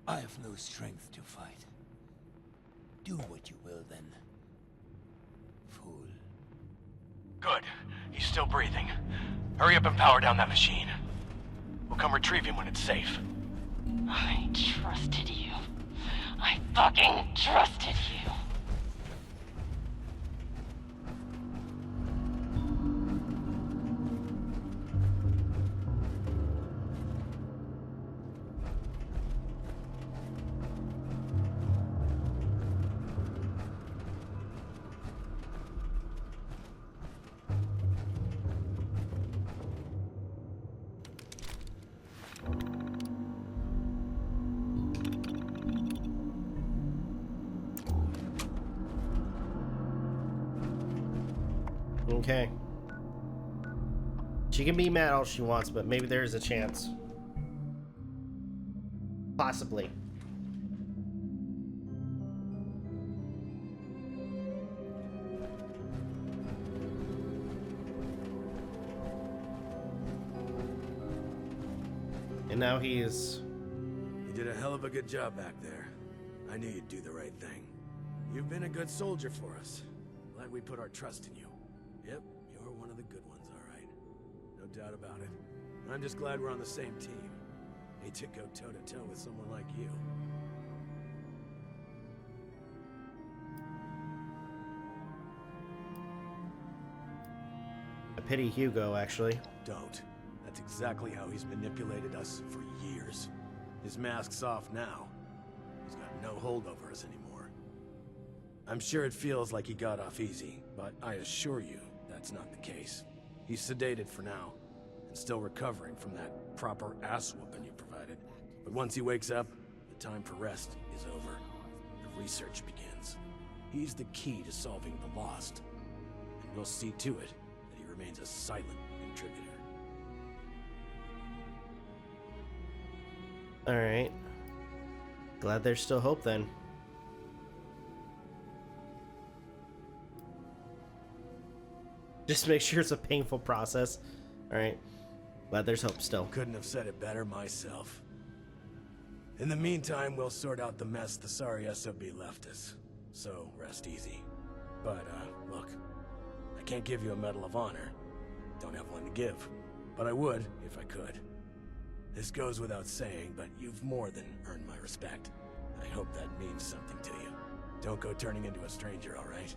I have no strength to fight. Do what you will then. Fool. Good. He's still breathing. Hurry up and power down that machine. We'll come retrieve him when it's safe. I trusted you. I fucking trusted you. Okay. She can be mad all she wants, but maybe there's a chance. Possibly. And now he is... You did a hell of a good job back there. I knew you'd do the right thing. You've been a good soldier for us. Glad we put our trust in you. Yep, you're one of the good ones, all right. No doubt about it. I'm just glad we're on the same team. Hate to go toe-to-toe with someone like you. I pity Hugo, actually. Don't. That's exactly how he's manipulated us for years. His mask's off now. He's got no hold over us anymore. I'm sure it feels like he got off easy, but I assure you that's not the case. He's sedated for now, and still recovering from that proper ass-whooping you provided. But once he wakes up, the time for rest is over. The research begins. He's the key to solving the lost, and we'll see to it that he remains a silent contributor. Alright. Glad there's still hope then. Just make sure it's a painful process. Alright. Glad there's hope still. Couldn't have said it better myself. In the meantime, we'll sort out the mess the sorry SOB left us. So, rest easy. But, look. I can't give you a Medal of Honor. Don't have one to give. But I would, if I could. This goes without saying, but you've more than earned my respect. I hope that means something to you. Don't go turning into a stranger, all right?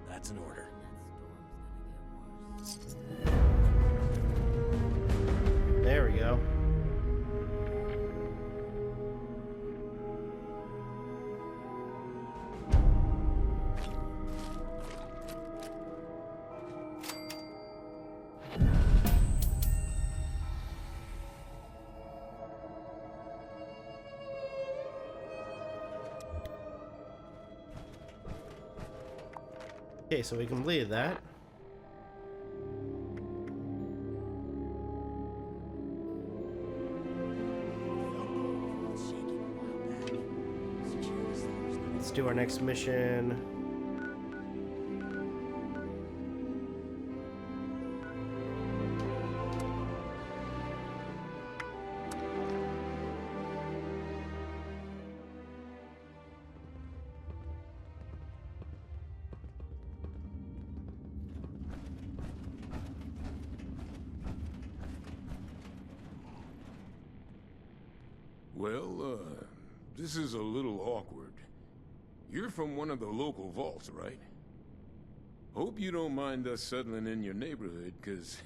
That's an order. There we go. Okay, so we completed that. Let's do our next mission. Well, this is a little awkward. You're from one of the local vaults, right? Hope you don't mind us settling in your neighborhood, 'cause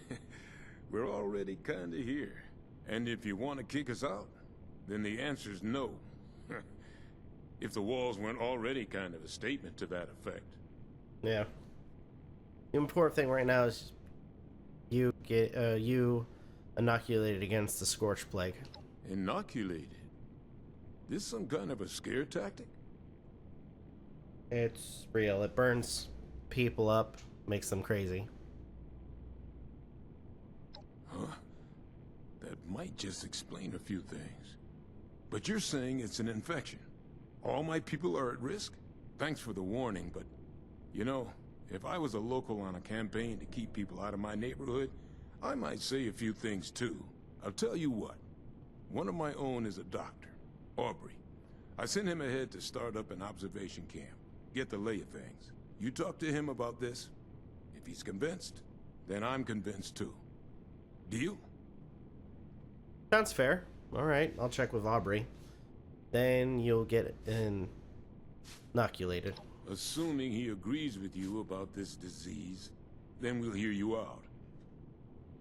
we're already kinda here. And if you want to kick us out, then the answer's no. If the walls weren't already kind of a statement to that effect. Yeah. The important thing right now is you get you inoculated against the Scorch Plague. Inoculated? This some kind of a scare tactic? It's real. It burns people up, makes them crazy. Huh. That might just explain a few things. But you're saying it's an infection. All my people are at risk? Thanks for the warning, but... You know, if I was a local on a campaign to keep people out of my neighborhood, I might say a few things too. I'll tell you what. One of my own is a doctor, Aubrey. I sent him ahead to start up an observation camp. Get the lay of things. You talk to him about this. If he's convinced, then I'm convinced too. Deal? Sounds fair. Alright, I'll check with Aubrey. Then you'll get inoculated. Assuming he agrees with you about this disease, then we'll hear you out.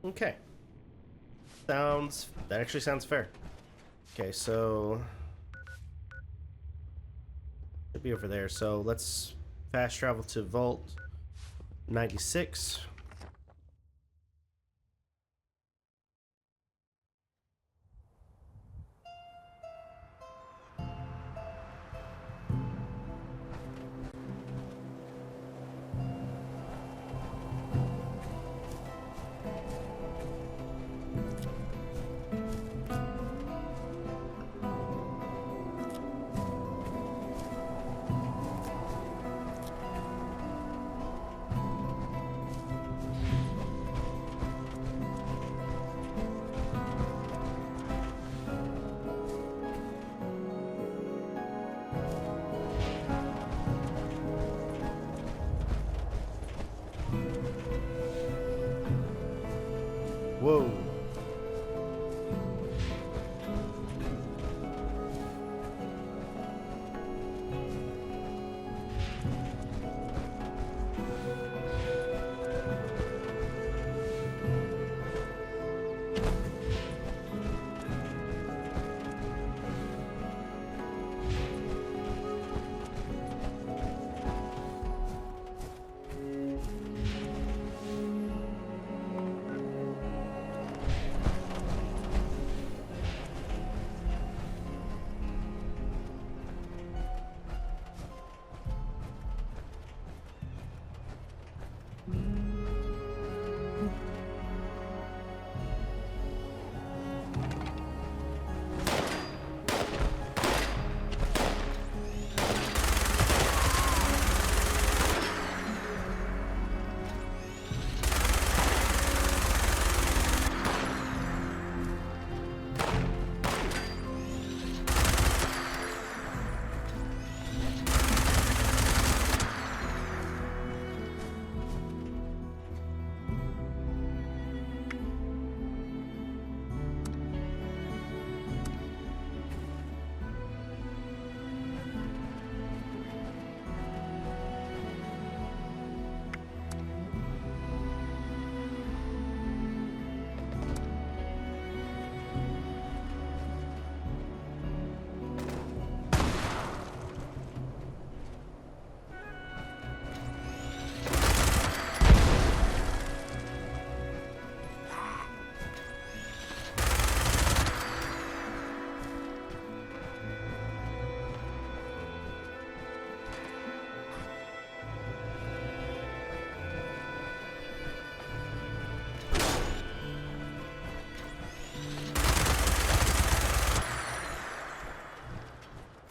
Okay. That actually sounds fair. Okay, so... Should be over there. So let's fast travel to Vault 96. Whoa.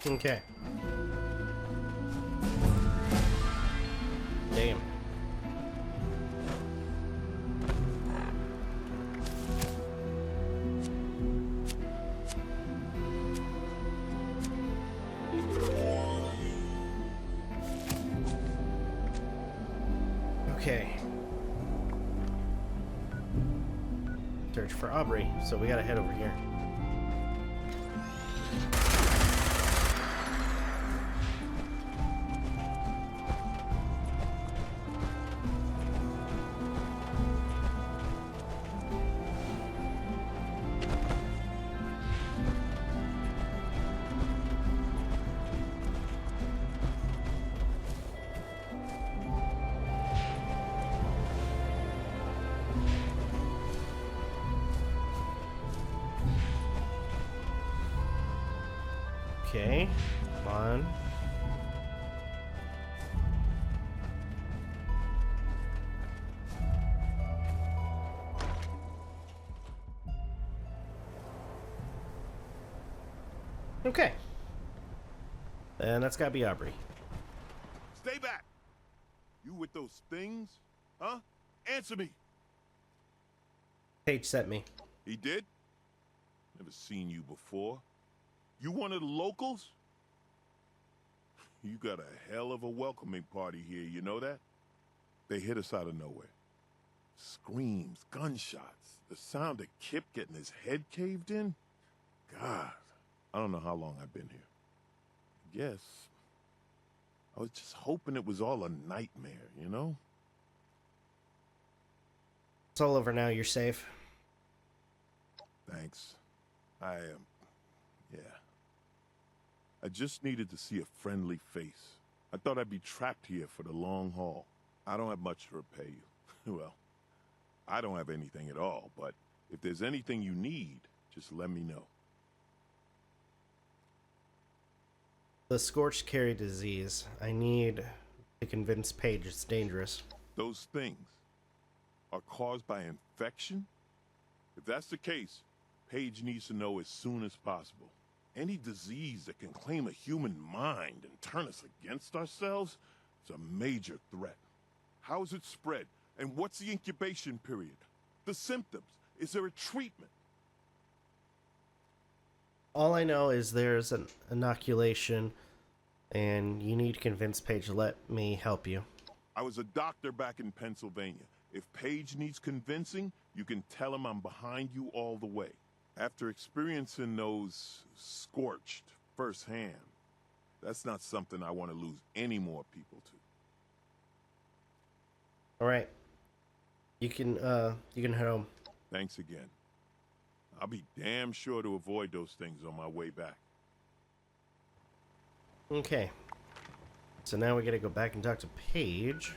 Okay. Damn. Okay. Search for Aubrey, so we gotta head over here. Okay, come on. Okay. And that's gotta be Aubrey. Stay back! You with those things? Huh? Answer me! Paige sent me. He did? Never seen you before. You one of the locals? You got a hell of a welcoming party here, you know that? They hit us out of nowhere. Screams, gunshots, the sound of Kip getting his head caved in. God, I don't know how long I've been here. I guess I was just hoping it was all a nightmare, you know? It's all over now, you're safe. Thanks. I am, yeah. I just needed to see a friendly face. I thought I'd be trapped here for the long haul. I don't have much to repay you. Well, I don't have anything at all, but if there's anything you need, just let me know. The scorched carry disease. I need to convince Paige it's dangerous. Those things are caused by infection? If that's the case, Paige needs to know as soon as possible. Any disease that can claim a human mind and turn us against ourselves is a major threat. How is it spread? And what's the incubation period? The symptoms? Is there a treatment? All I know is there's an inoculation, and you need to convince Paige to let me help you. I was a doctor back in Pennsylvania. If Paige needs convincing, you can tell him I'm behind you all the way. After experiencing those scorched firsthand, that's not something I want to lose any more people to. All right. You can head home. Thanks again. I'll be damn sure to avoid those things on my way back. Okay. So now we gotta go back and talk to Paige.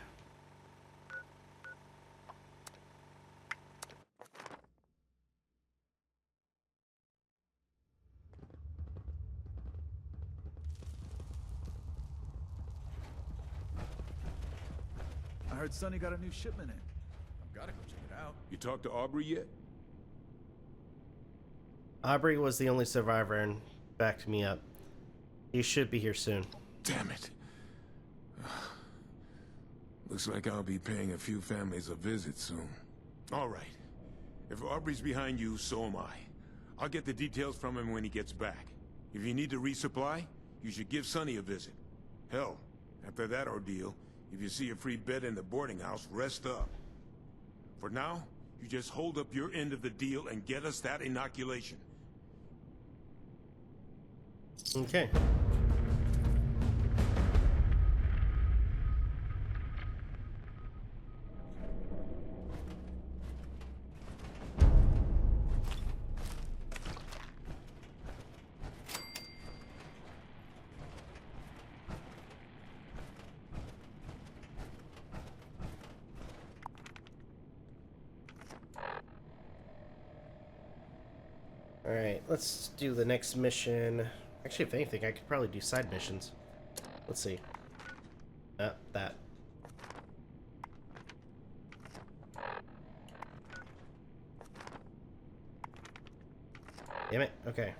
I heard Sonny got a new shipment in. I've gotta go check it out. You talked to Aubrey yet? Aubrey was the only survivor and backed me up. He should be here soon. Damn it. Looks like I'll be paying a few families a visit soon. All right. If Aubrey's behind you, so am I. I'll get the details from him when he gets back. If you need to resupply, you should give Sonny a visit. Hell, after that ordeal, if you see a free bed in the boarding house, rest up. For now, you just hold up your end of the deal and get us that inoculation. Okay. Alright, let's do the next mission. Actually, if anything, I could probably do side missions. Let's see. That. Damn it, okay.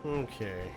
Okay.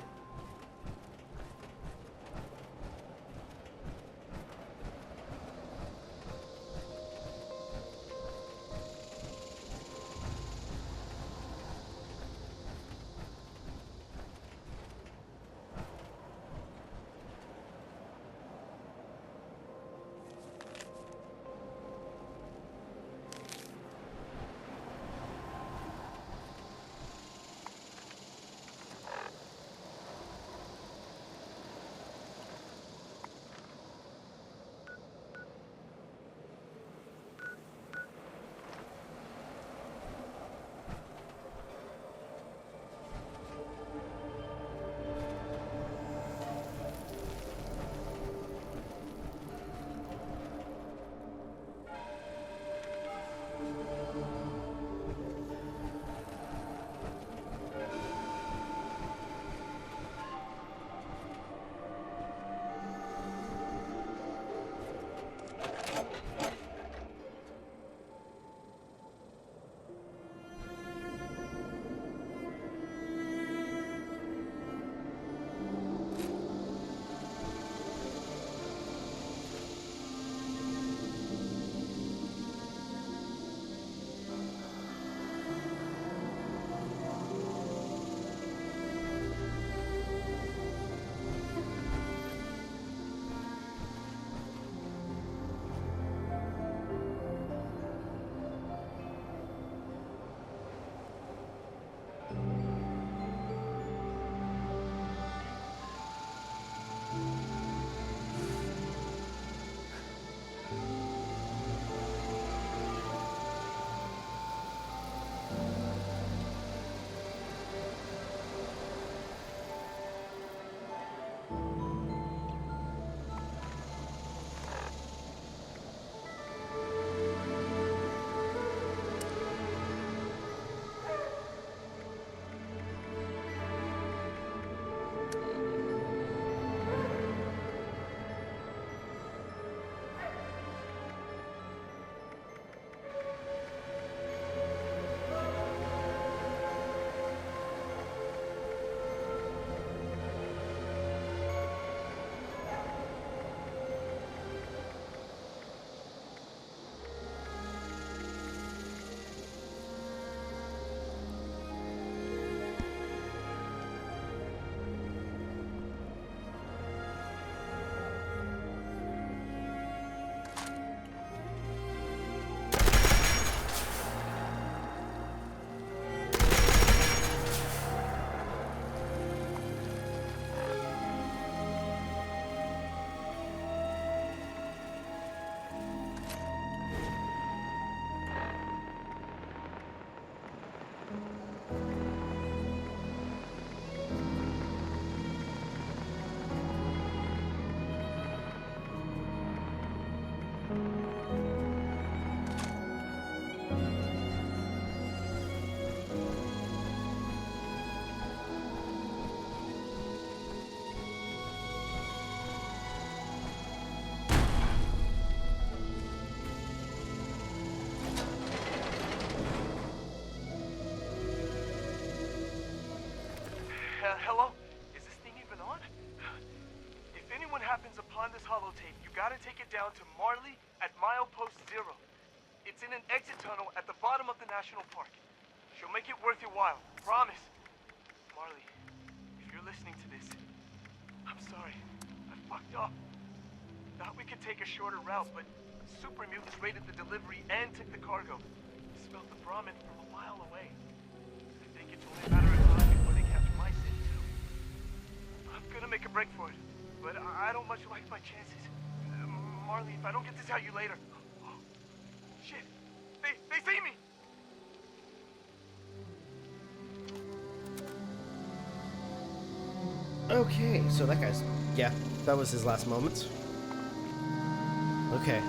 Hello? Is this thing even on? If anyone happens upon this holotape, you gotta take it down to Marley at milepost 0. It's in an exit tunnel at the bottom of the national park. She'll make it worth your while, promise. Marley, if you're listening to this, I'm sorry. I fucked up. Thought we could take a shorter route, but super mutants raided the delivery and took the cargo. Smelled the Brahmin from a mile away. I think it's only a matter of time before they catch my sin too. I'm gonna make a break for it, but I don't much like my chances. Marley, if I don't get to tell you later... Oh, shit! They see me! Okay, so that guy's... Yeah, that was his last moments. Okay.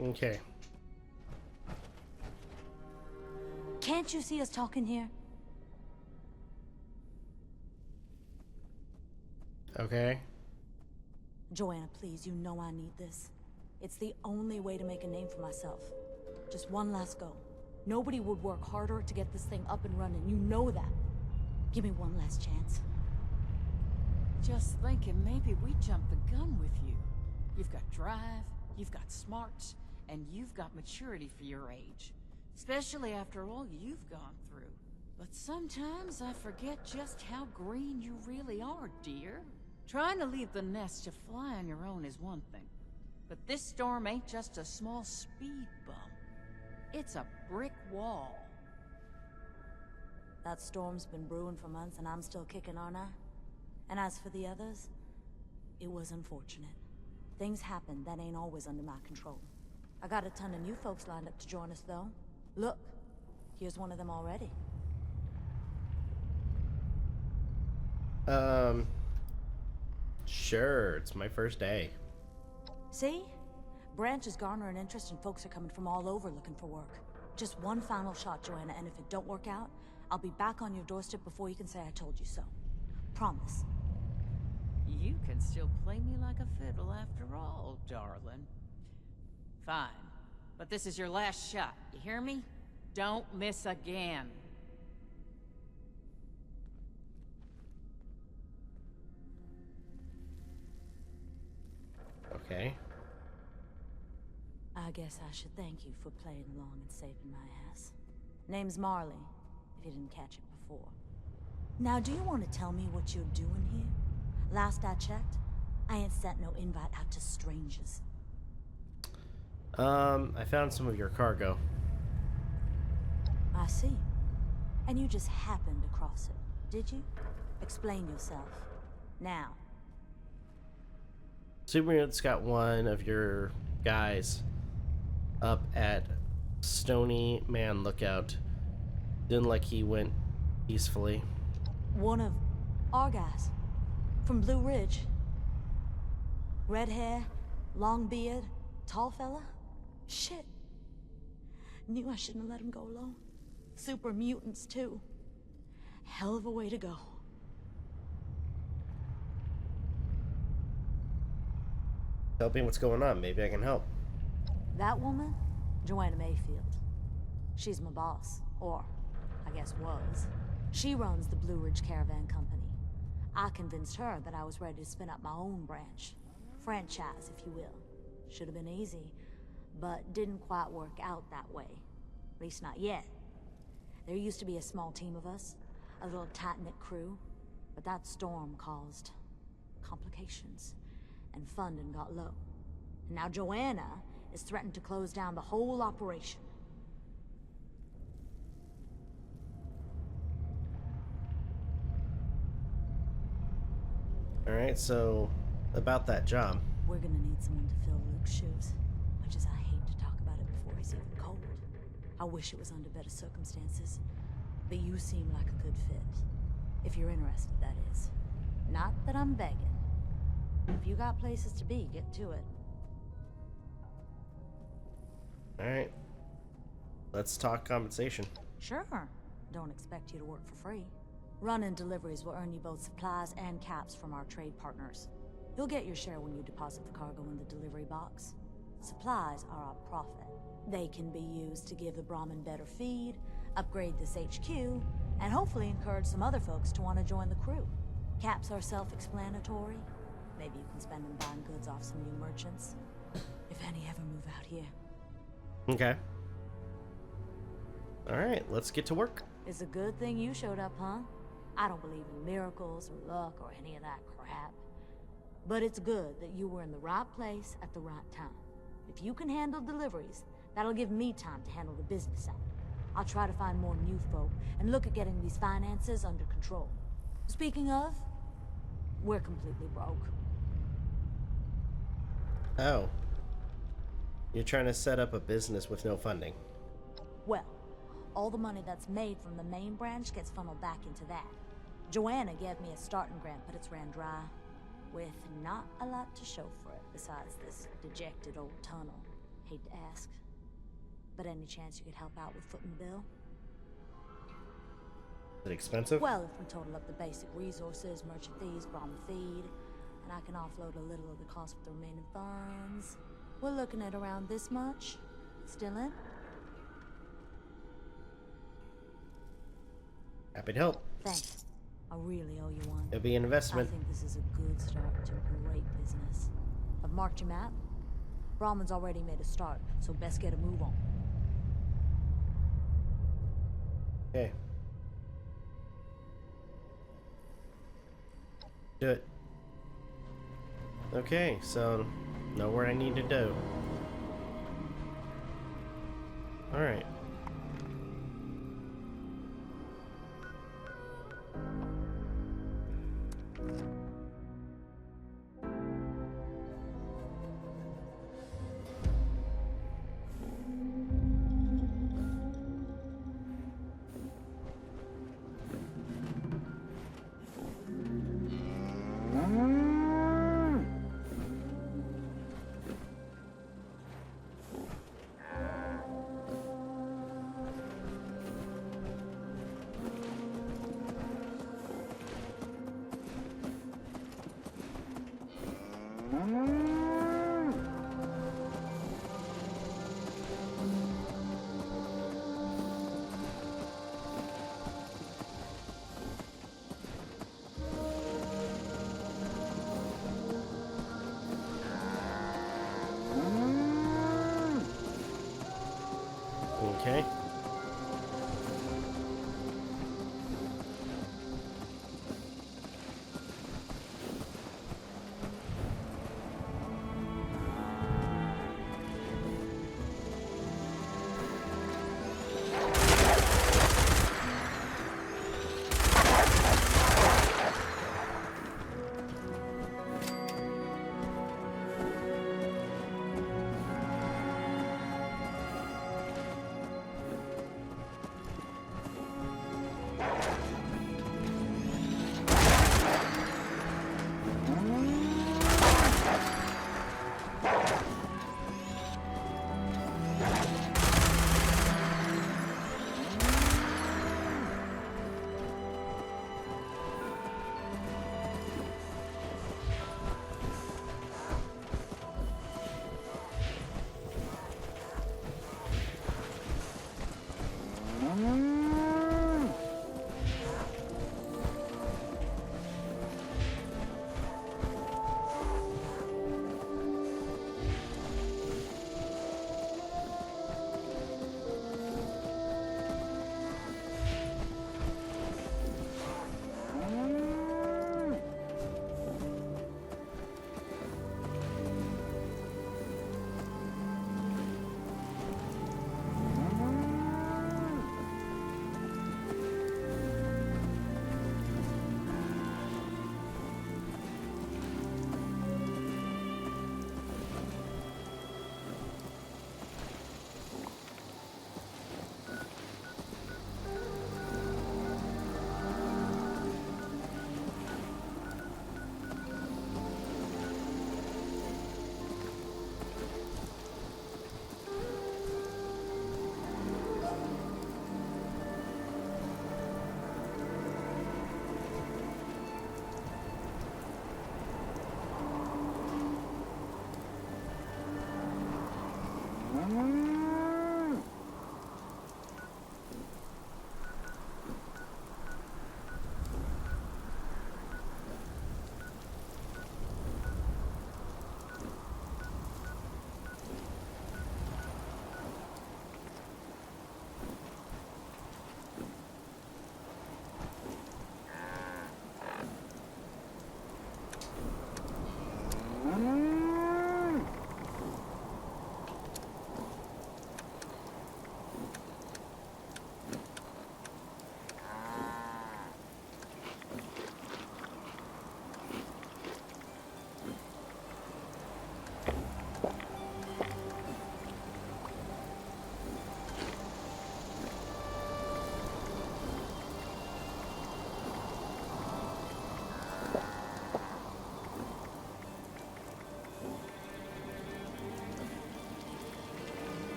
Okay. Can't you see us talking here? Okay. Joanna, please, you know I need this. It's the only way to make a name for myself. Just one last go. Nobody would work harder to get this thing up and running. You know that. Give me one last chance. Just thinking maybe we jumped the gun with you. You've got drive, you've got smarts, and you've got maturity for your age. Especially after all you've gone through. But sometimes I forget just how green you really are, dear. Trying to leave the nest to fly on your own is one thing. But this storm ain't just a small speed bump. It's a brick wall. That storm's been brewing for months and I'm still kicking, aren't I? And as for the others, it was unfortunate. Things happen that ain't always under my control. I got a ton of new folks lined up to join us, though. Look, here's one of them already. Sure, it's my first day. See? Branch is garnering interest and folks are coming from all over looking for work. Just one final shot, Joanna, and if it don't work out, I'll be back on your doorstep before you can say I told you so. Promise. You can still play me like a fiddle after all, darling. Fine. But this is your last shot, you hear me? Don't miss again. Okay. I guess I should thank you for playing along and saving my ass. Name's Marley, if you didn't catch it before. Now, do you want to tell me what you're doing here? Last I checked, I ain't sent no invite out to strangers. I found some of your cargo. I see. And you just happened across it, did you? Explain yourself. Now. Supermutant's got one of your guys up at Stony Man Lookout. Didn't like he went peacefully. One of our guys. From Blue Ridge. Red hair, long beard, tall fella? Shit. Knew I shouldn't have let him go alone. Super mutants, too. Hell of a way to go. Tell me what's going on. Maybe I can help. That woman? Joanna Mayfield. She's my boss. Or, I guess was. She runs the Blue Ridge Caravan Company. I convinced her that I was ready to spin up my own branch. Franchise, if you will. Should have been easy, but didn't quite work out that way. At least not yet. There used to be a small team of us, a little tight-knit crew, but that storm caused complications, and funding got low. And now Joanna is threatened to close down the whole operation. Alright, so about that job. We're gonna need someone to fill Luke's shoes, much as I hate to freeze even cold. I wish it was under better circumstances. But you seem like a good fit. If you're interested, that is. Not that I'm begging. If you got places to be, get to it. Alright. Let's talk compensation. Sure. Don't expect you to work for free. Run-in deliveries will earn you both supplies and caps from our trade partners. You'll get your share when you deposit the cargo in the delivery box. Supplies are our profit. They can be used to give the Brahmin better feed, upgrade this HQ, and hopefully encourage some other folks to want to join the crew. Caps are self-explanatory. Maybe you can spend them buying goods off some new merchants. If any ever move out here. Okay. Alright, let's get to work. It's a good thing you showed up, huh? I don't believe in miracles or luck or any of that crap. But it's good that you were in the right place at the right time. If you can handle deliveries, that'll give me time to handle the business side. I'll try to find more new folk and look at getting these finances under control. Speaking of, we're completely broke. Oh. You're trying to set up a business with no funding. Well, all the money that's made from the main branch gets funneled back into that. Joanna gave me a starting grant, but it's ran dry, with not a lot to show for it besides this dejected old tunnel. Hate to ask, but any chance you could help out with footing the bill? Is it expensive? Well, if we total up the basic resources, merchant fees, Brahmin feed, and I can offload a little of the cost with the remaining funds, we're looking at around this much. Still in? Happy to help. Thanks. I really owe you one. It'll be an investment. I think this is a good start to a great business. I've marked your map. Brahmin's already made a start, so best get a move on. Okay. Do it. Okay, so know where I need to do. Alright. Okay.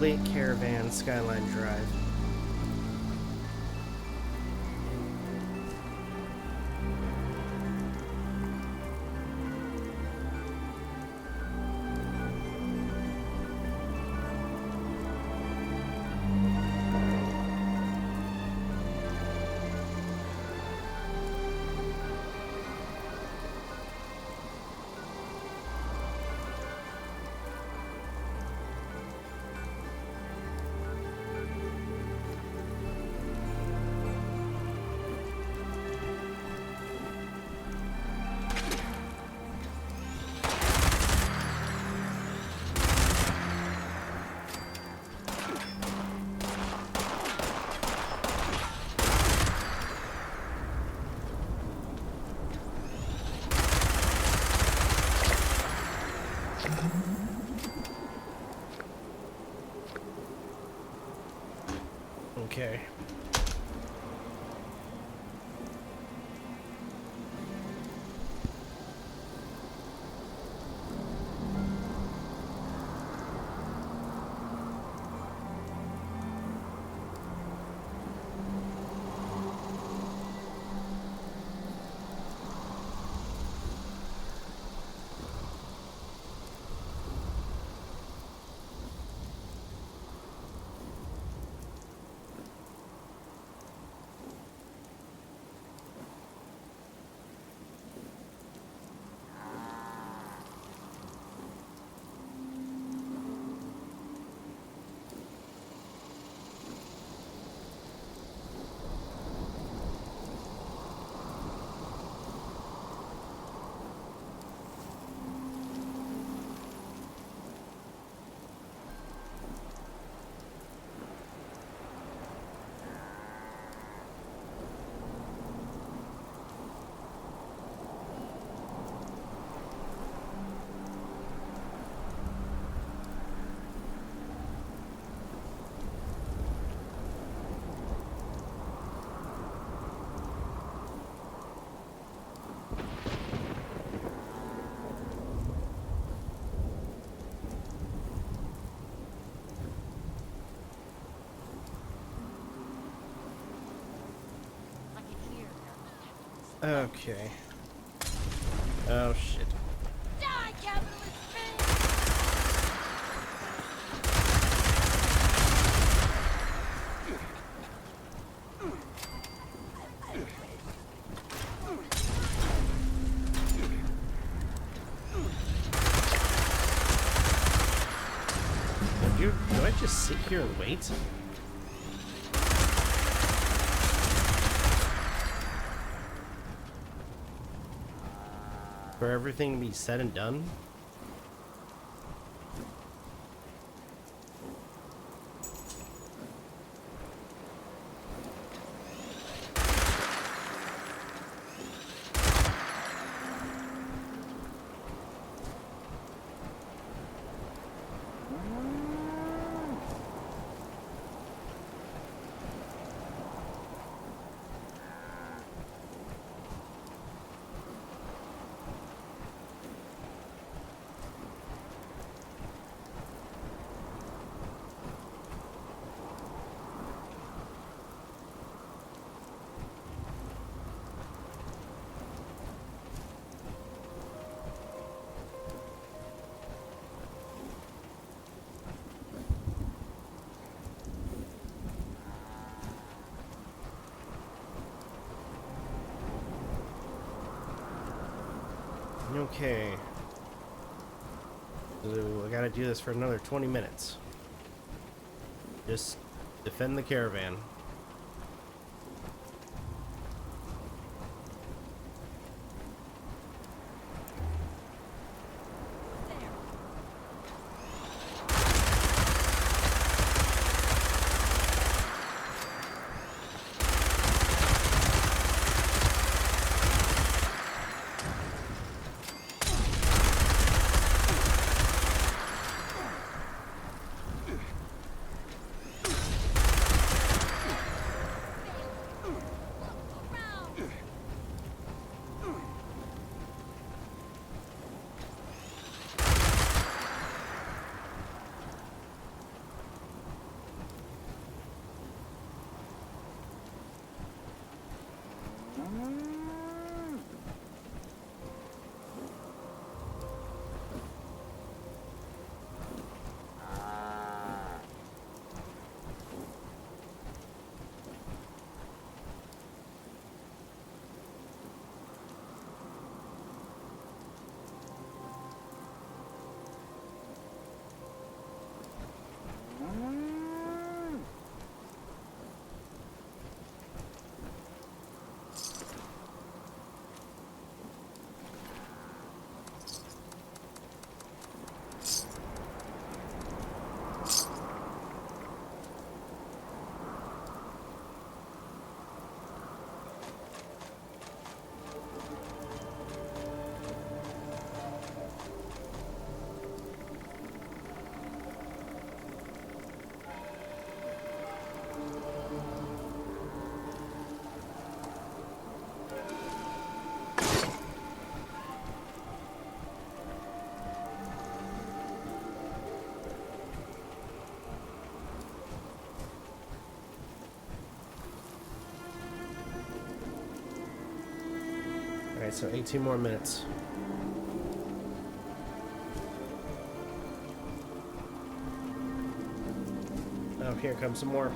Complete Caravan Skyline Drive. Okay. Okay. Oh shit. Die, capitalist Do I just sit here and wait? For everything to be said and done? Okay. So I gotta do this for another 20 minutes. Just defend the caravan. Alright, so 18 more minutes. Oh, here comes some more.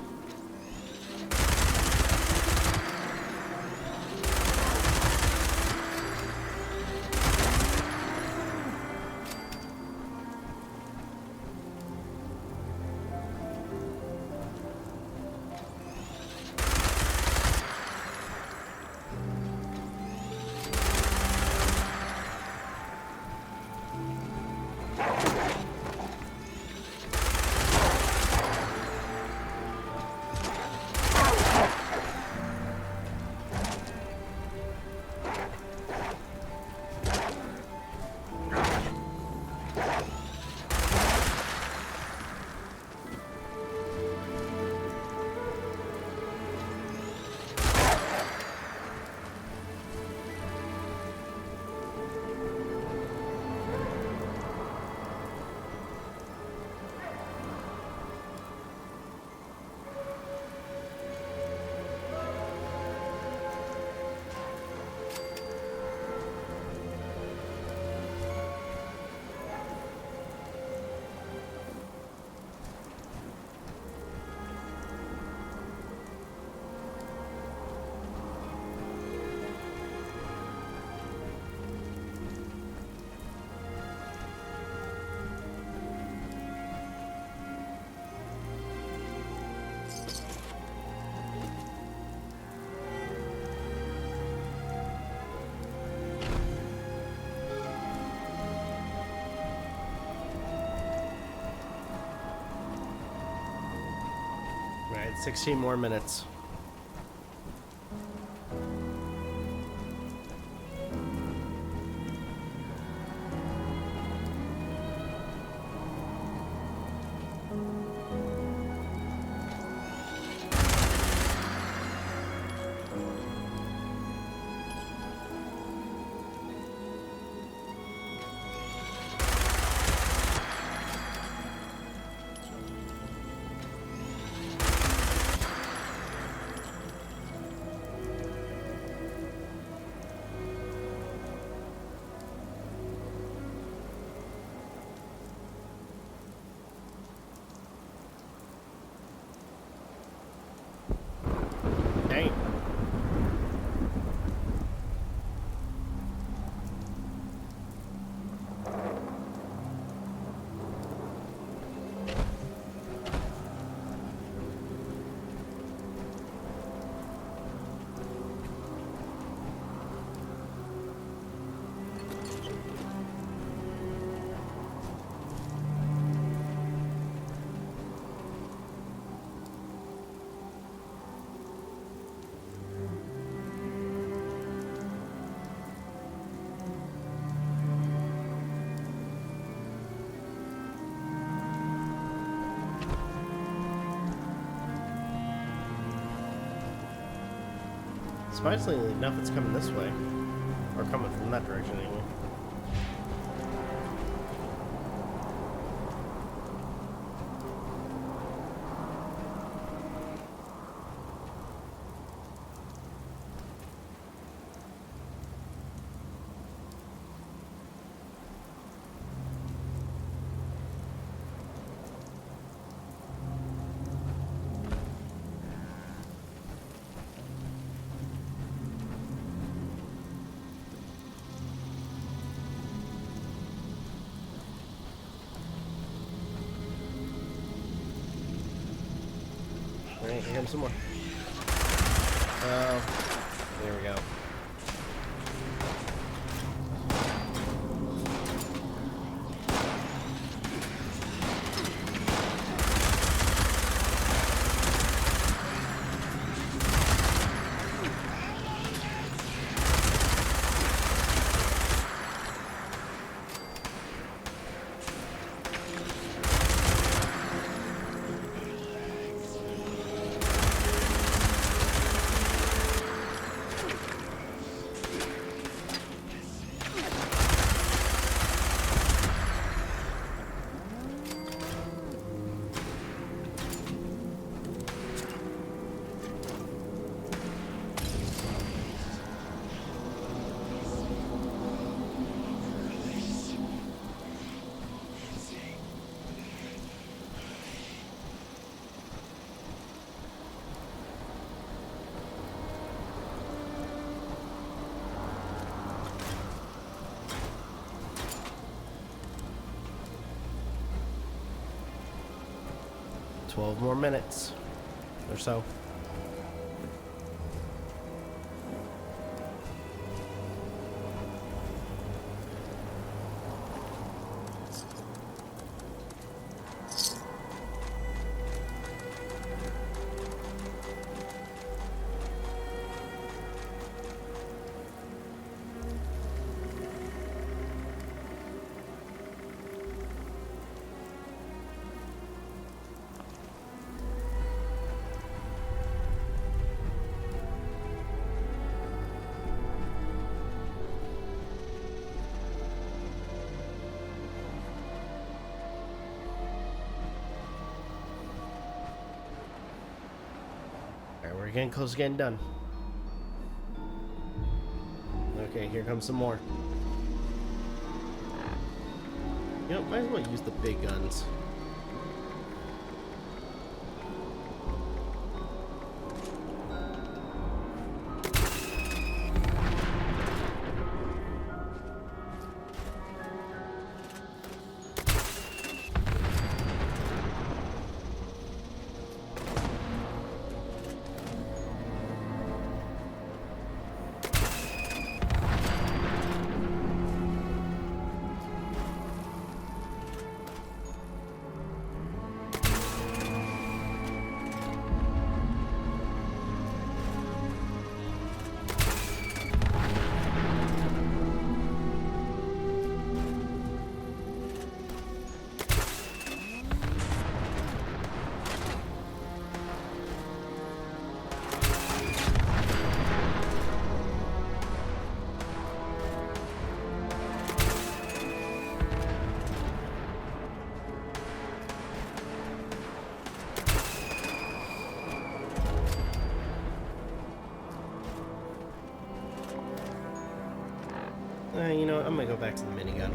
Alright, 16 more minutes. Dang. Surprisingly enough, it's coming this way. Or coming from that direction, anyway. Alright, here comes some more. Oh, there we go. $12 more minutes or so. We're getting close to getting done. Okay, here comes some more. You know, might as well use the big guns. what? I'm gonna go back to the minigun.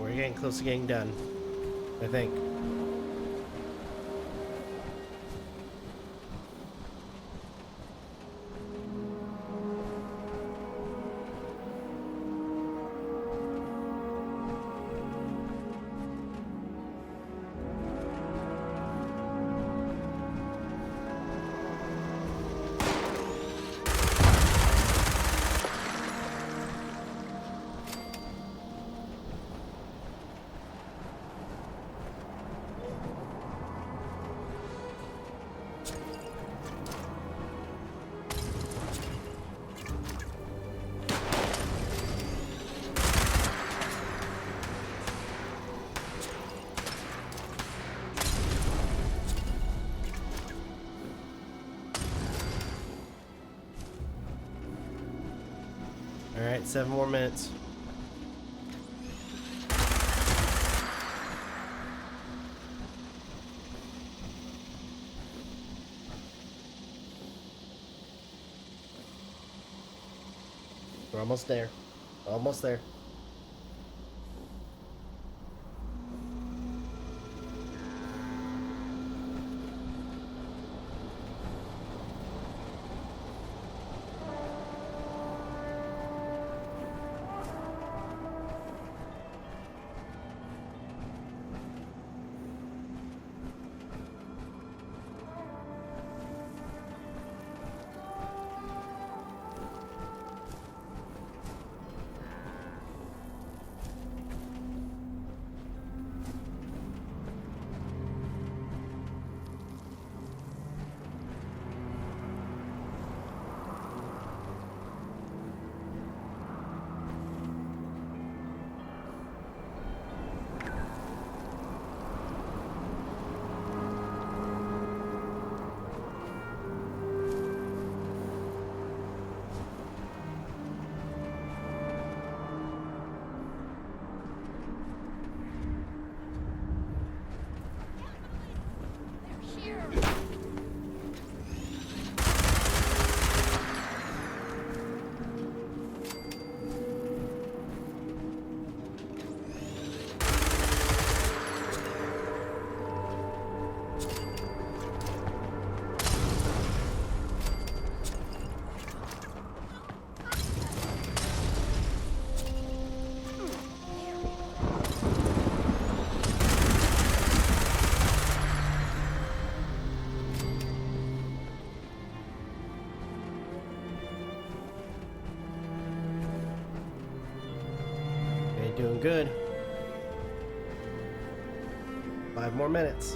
We're getting close to getting done, I think. All right, 7 more minutes. We're almost there. Almost there. I'm good. 5 more minutes.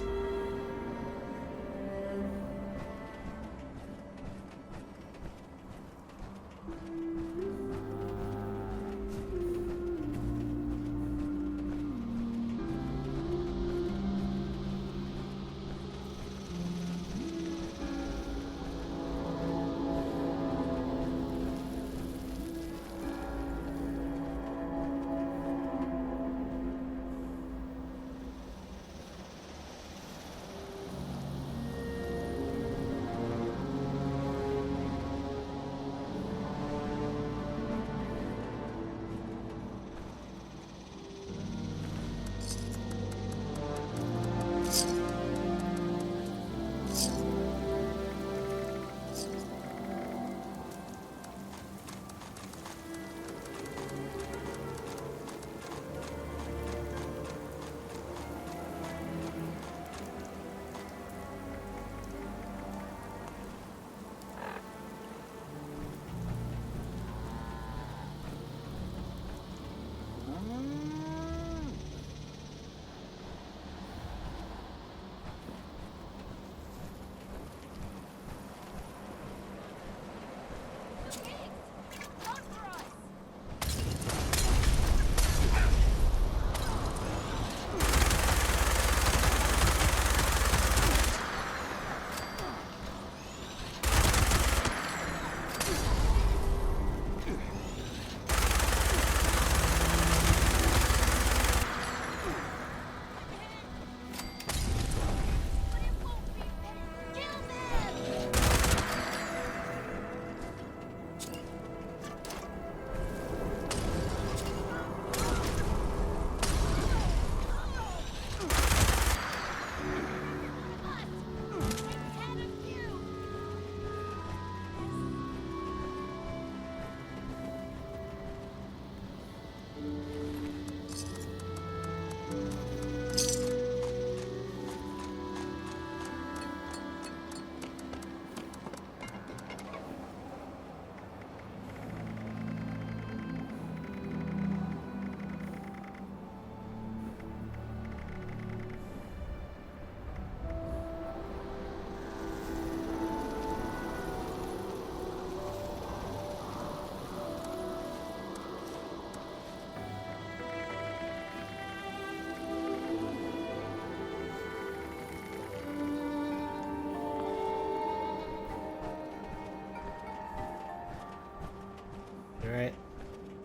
Alright,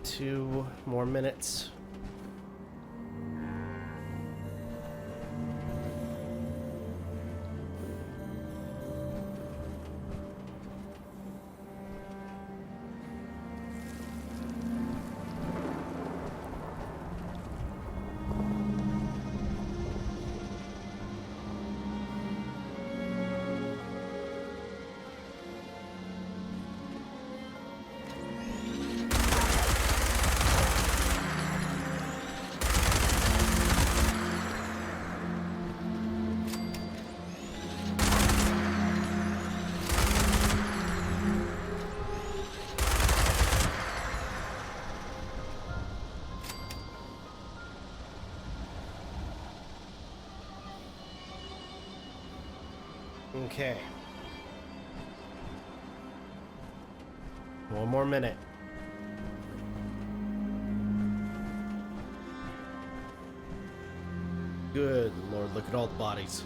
2 more minutes. Okay. 1 more minute. Good Lord, look at all the bodies.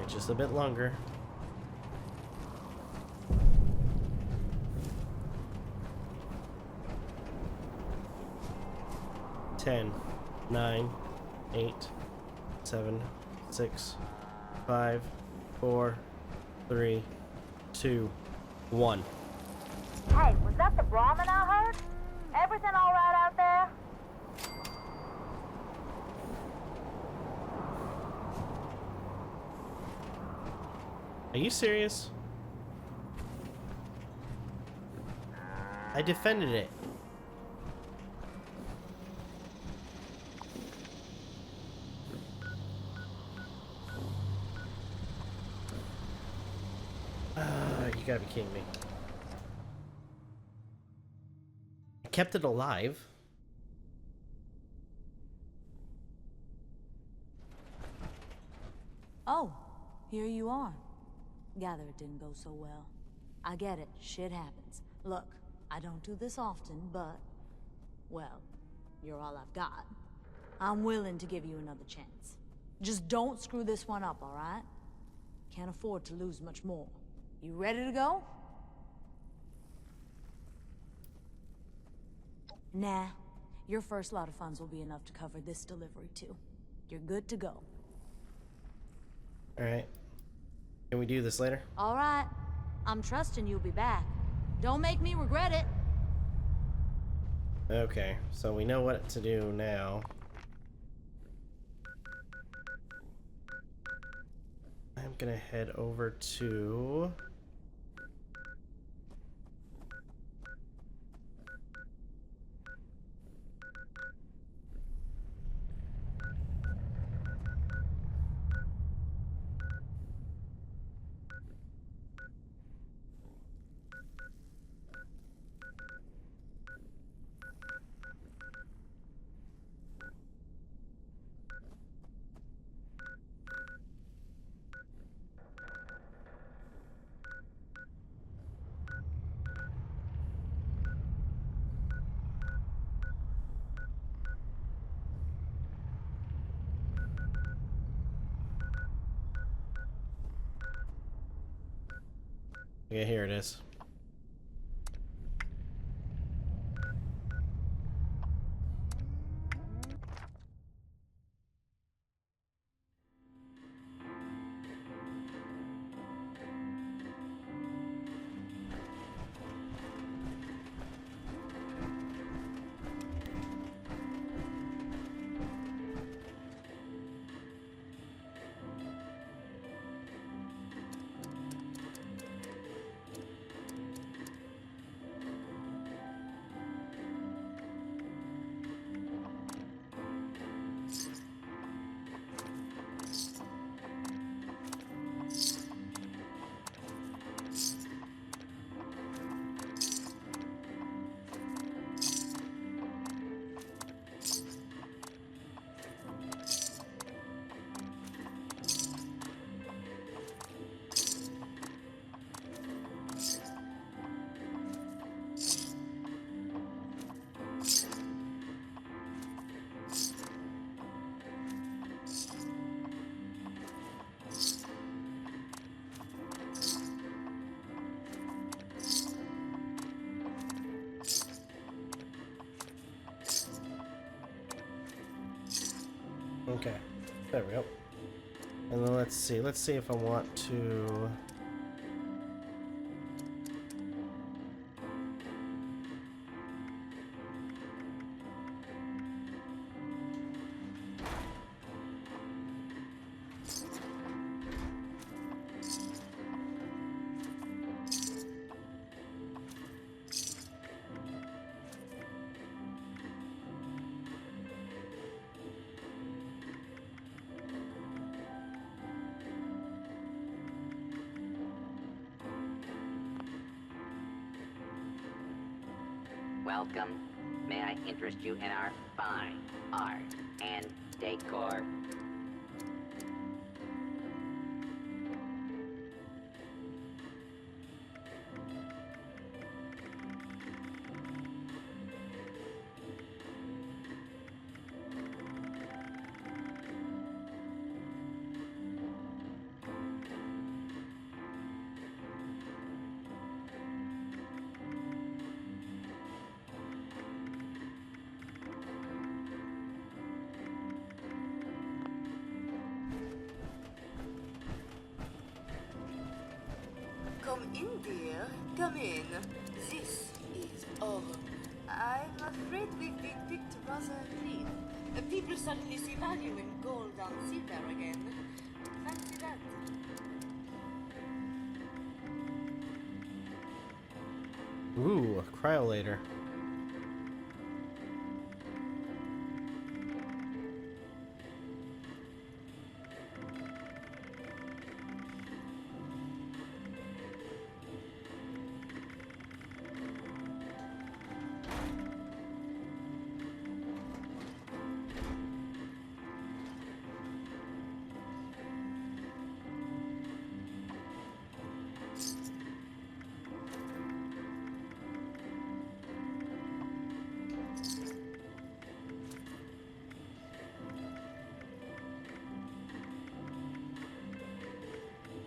Just a bit longer. Ten, 9, 8, 7, 6, 5, 4, 3, 2, 1. Hey, was that the Brahmin I heard? Everything all right out there? Are you serious? I defended it. You gotta be kidding me. I kept it alive. Oh, here you are. Gather it didn't go so well. I get it, shit happens. Look, I don't do this often, but... well, you're all I've got. I'm willing to give you another chance. Just don't screw this one up, alright? Can't afford to lose much more. You ready to go? Nah. Your first lot of funds will be enough to cover this delivery, too. You're good to go. Alright. Can we do this later? Alright. I'm trusting you'll be back. Don't make me regret it. Okay, so we know what to do now. I'm gonna head over to... yeah, here it is. Okay, there we go. And then let's see if I want to... Welcome. May I interest you in our fine art and decor? in, dear. Come in. This is our home. I'm afraid we've been picked rather clean. People suddenly see value in gold on silver again. Fancy that. Ooh, a cryolator.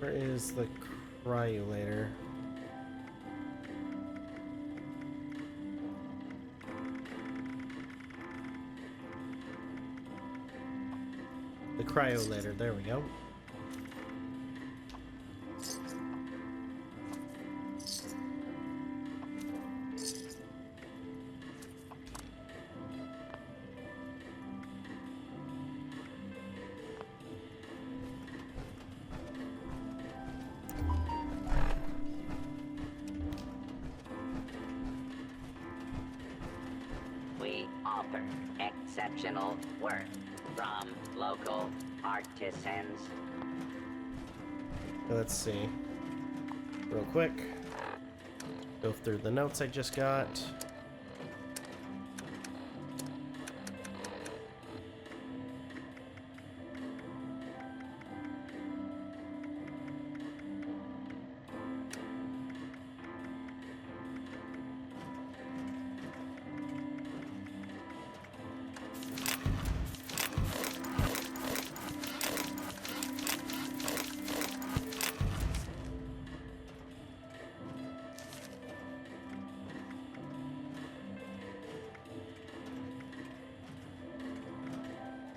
Where is the cryolator? The cryolator, there we go. Offer exceptional work from local artisans. Let's see. Real quick. Go through the notes I just got.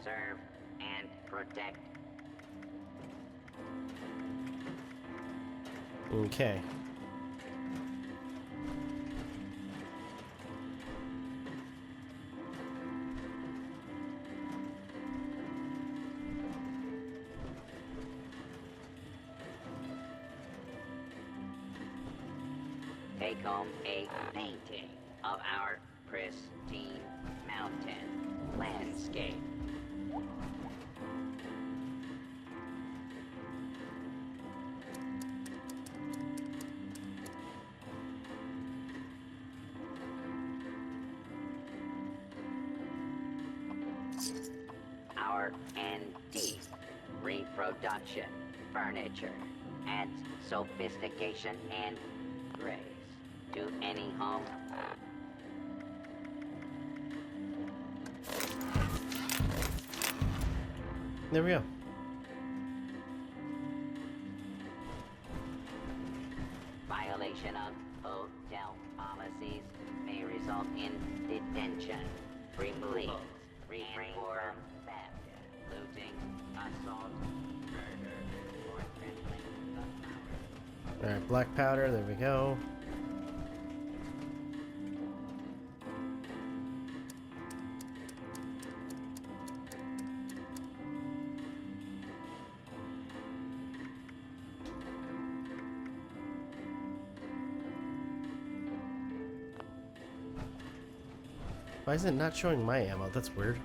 Serve and protect. Okay. Take home a painting of our pristine mountain landscape. Our antique reproduction furniture adds sophistication and grace to any home. There we go. Violation of hotel policies may result in detention, release, refrain from theft, looting, assault, murder, or trembling of power. Alright, black powder, there we go. Why is it not showing my ammo? That's weird.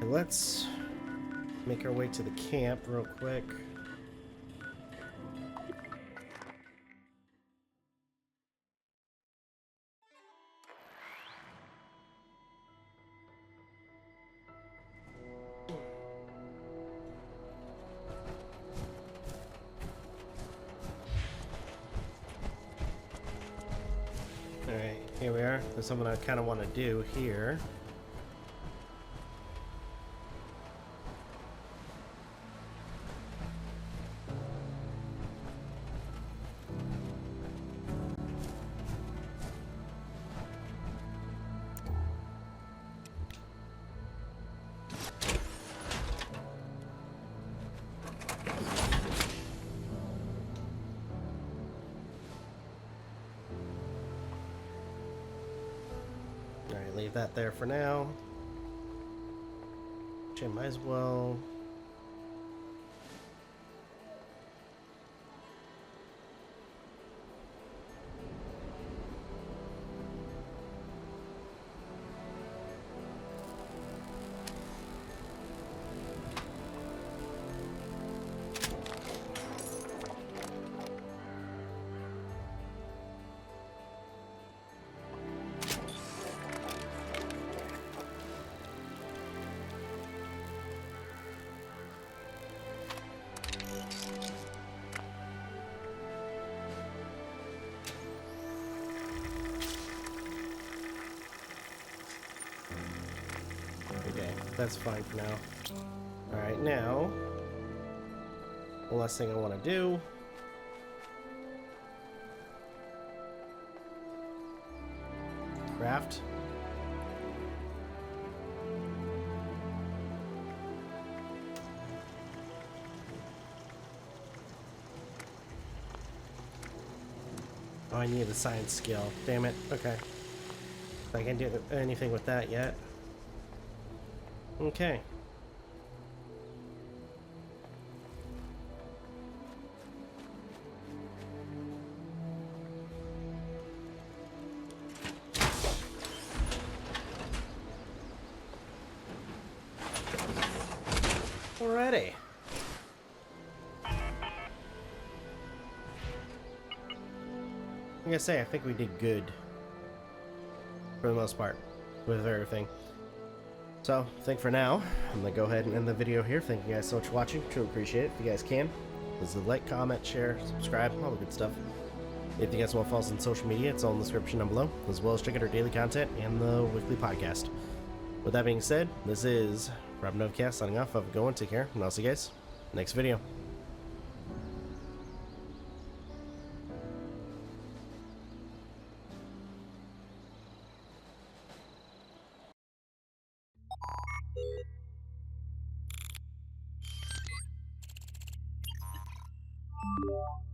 Let's make our way to the camp real quick. Alright, here we are. There's something I kind of want to do here. Alright, leave that there for now. Which I might as well. Okay, that's fine for now. Alright, now, the last thing I want to do craft. Oh, I need a science skill. Damn it. Okay. I can't do anything with that yet. Okay. Alrighty. Like I say, I think we did good for the most part with everything. So, I think for now, I'm going to go ahead and end the video here. Thank you guys so much for watching. Truly appreciate it. If you guys can, please like, comment, share, subscribe, all the good stuff. If you guys want to follow us on social media, it's all in the description down below, as well as check out our daily content and the weekly podcast. With that being said, this is Novakast signing off. Have a good one. Take care, and I'll see you guys next video. You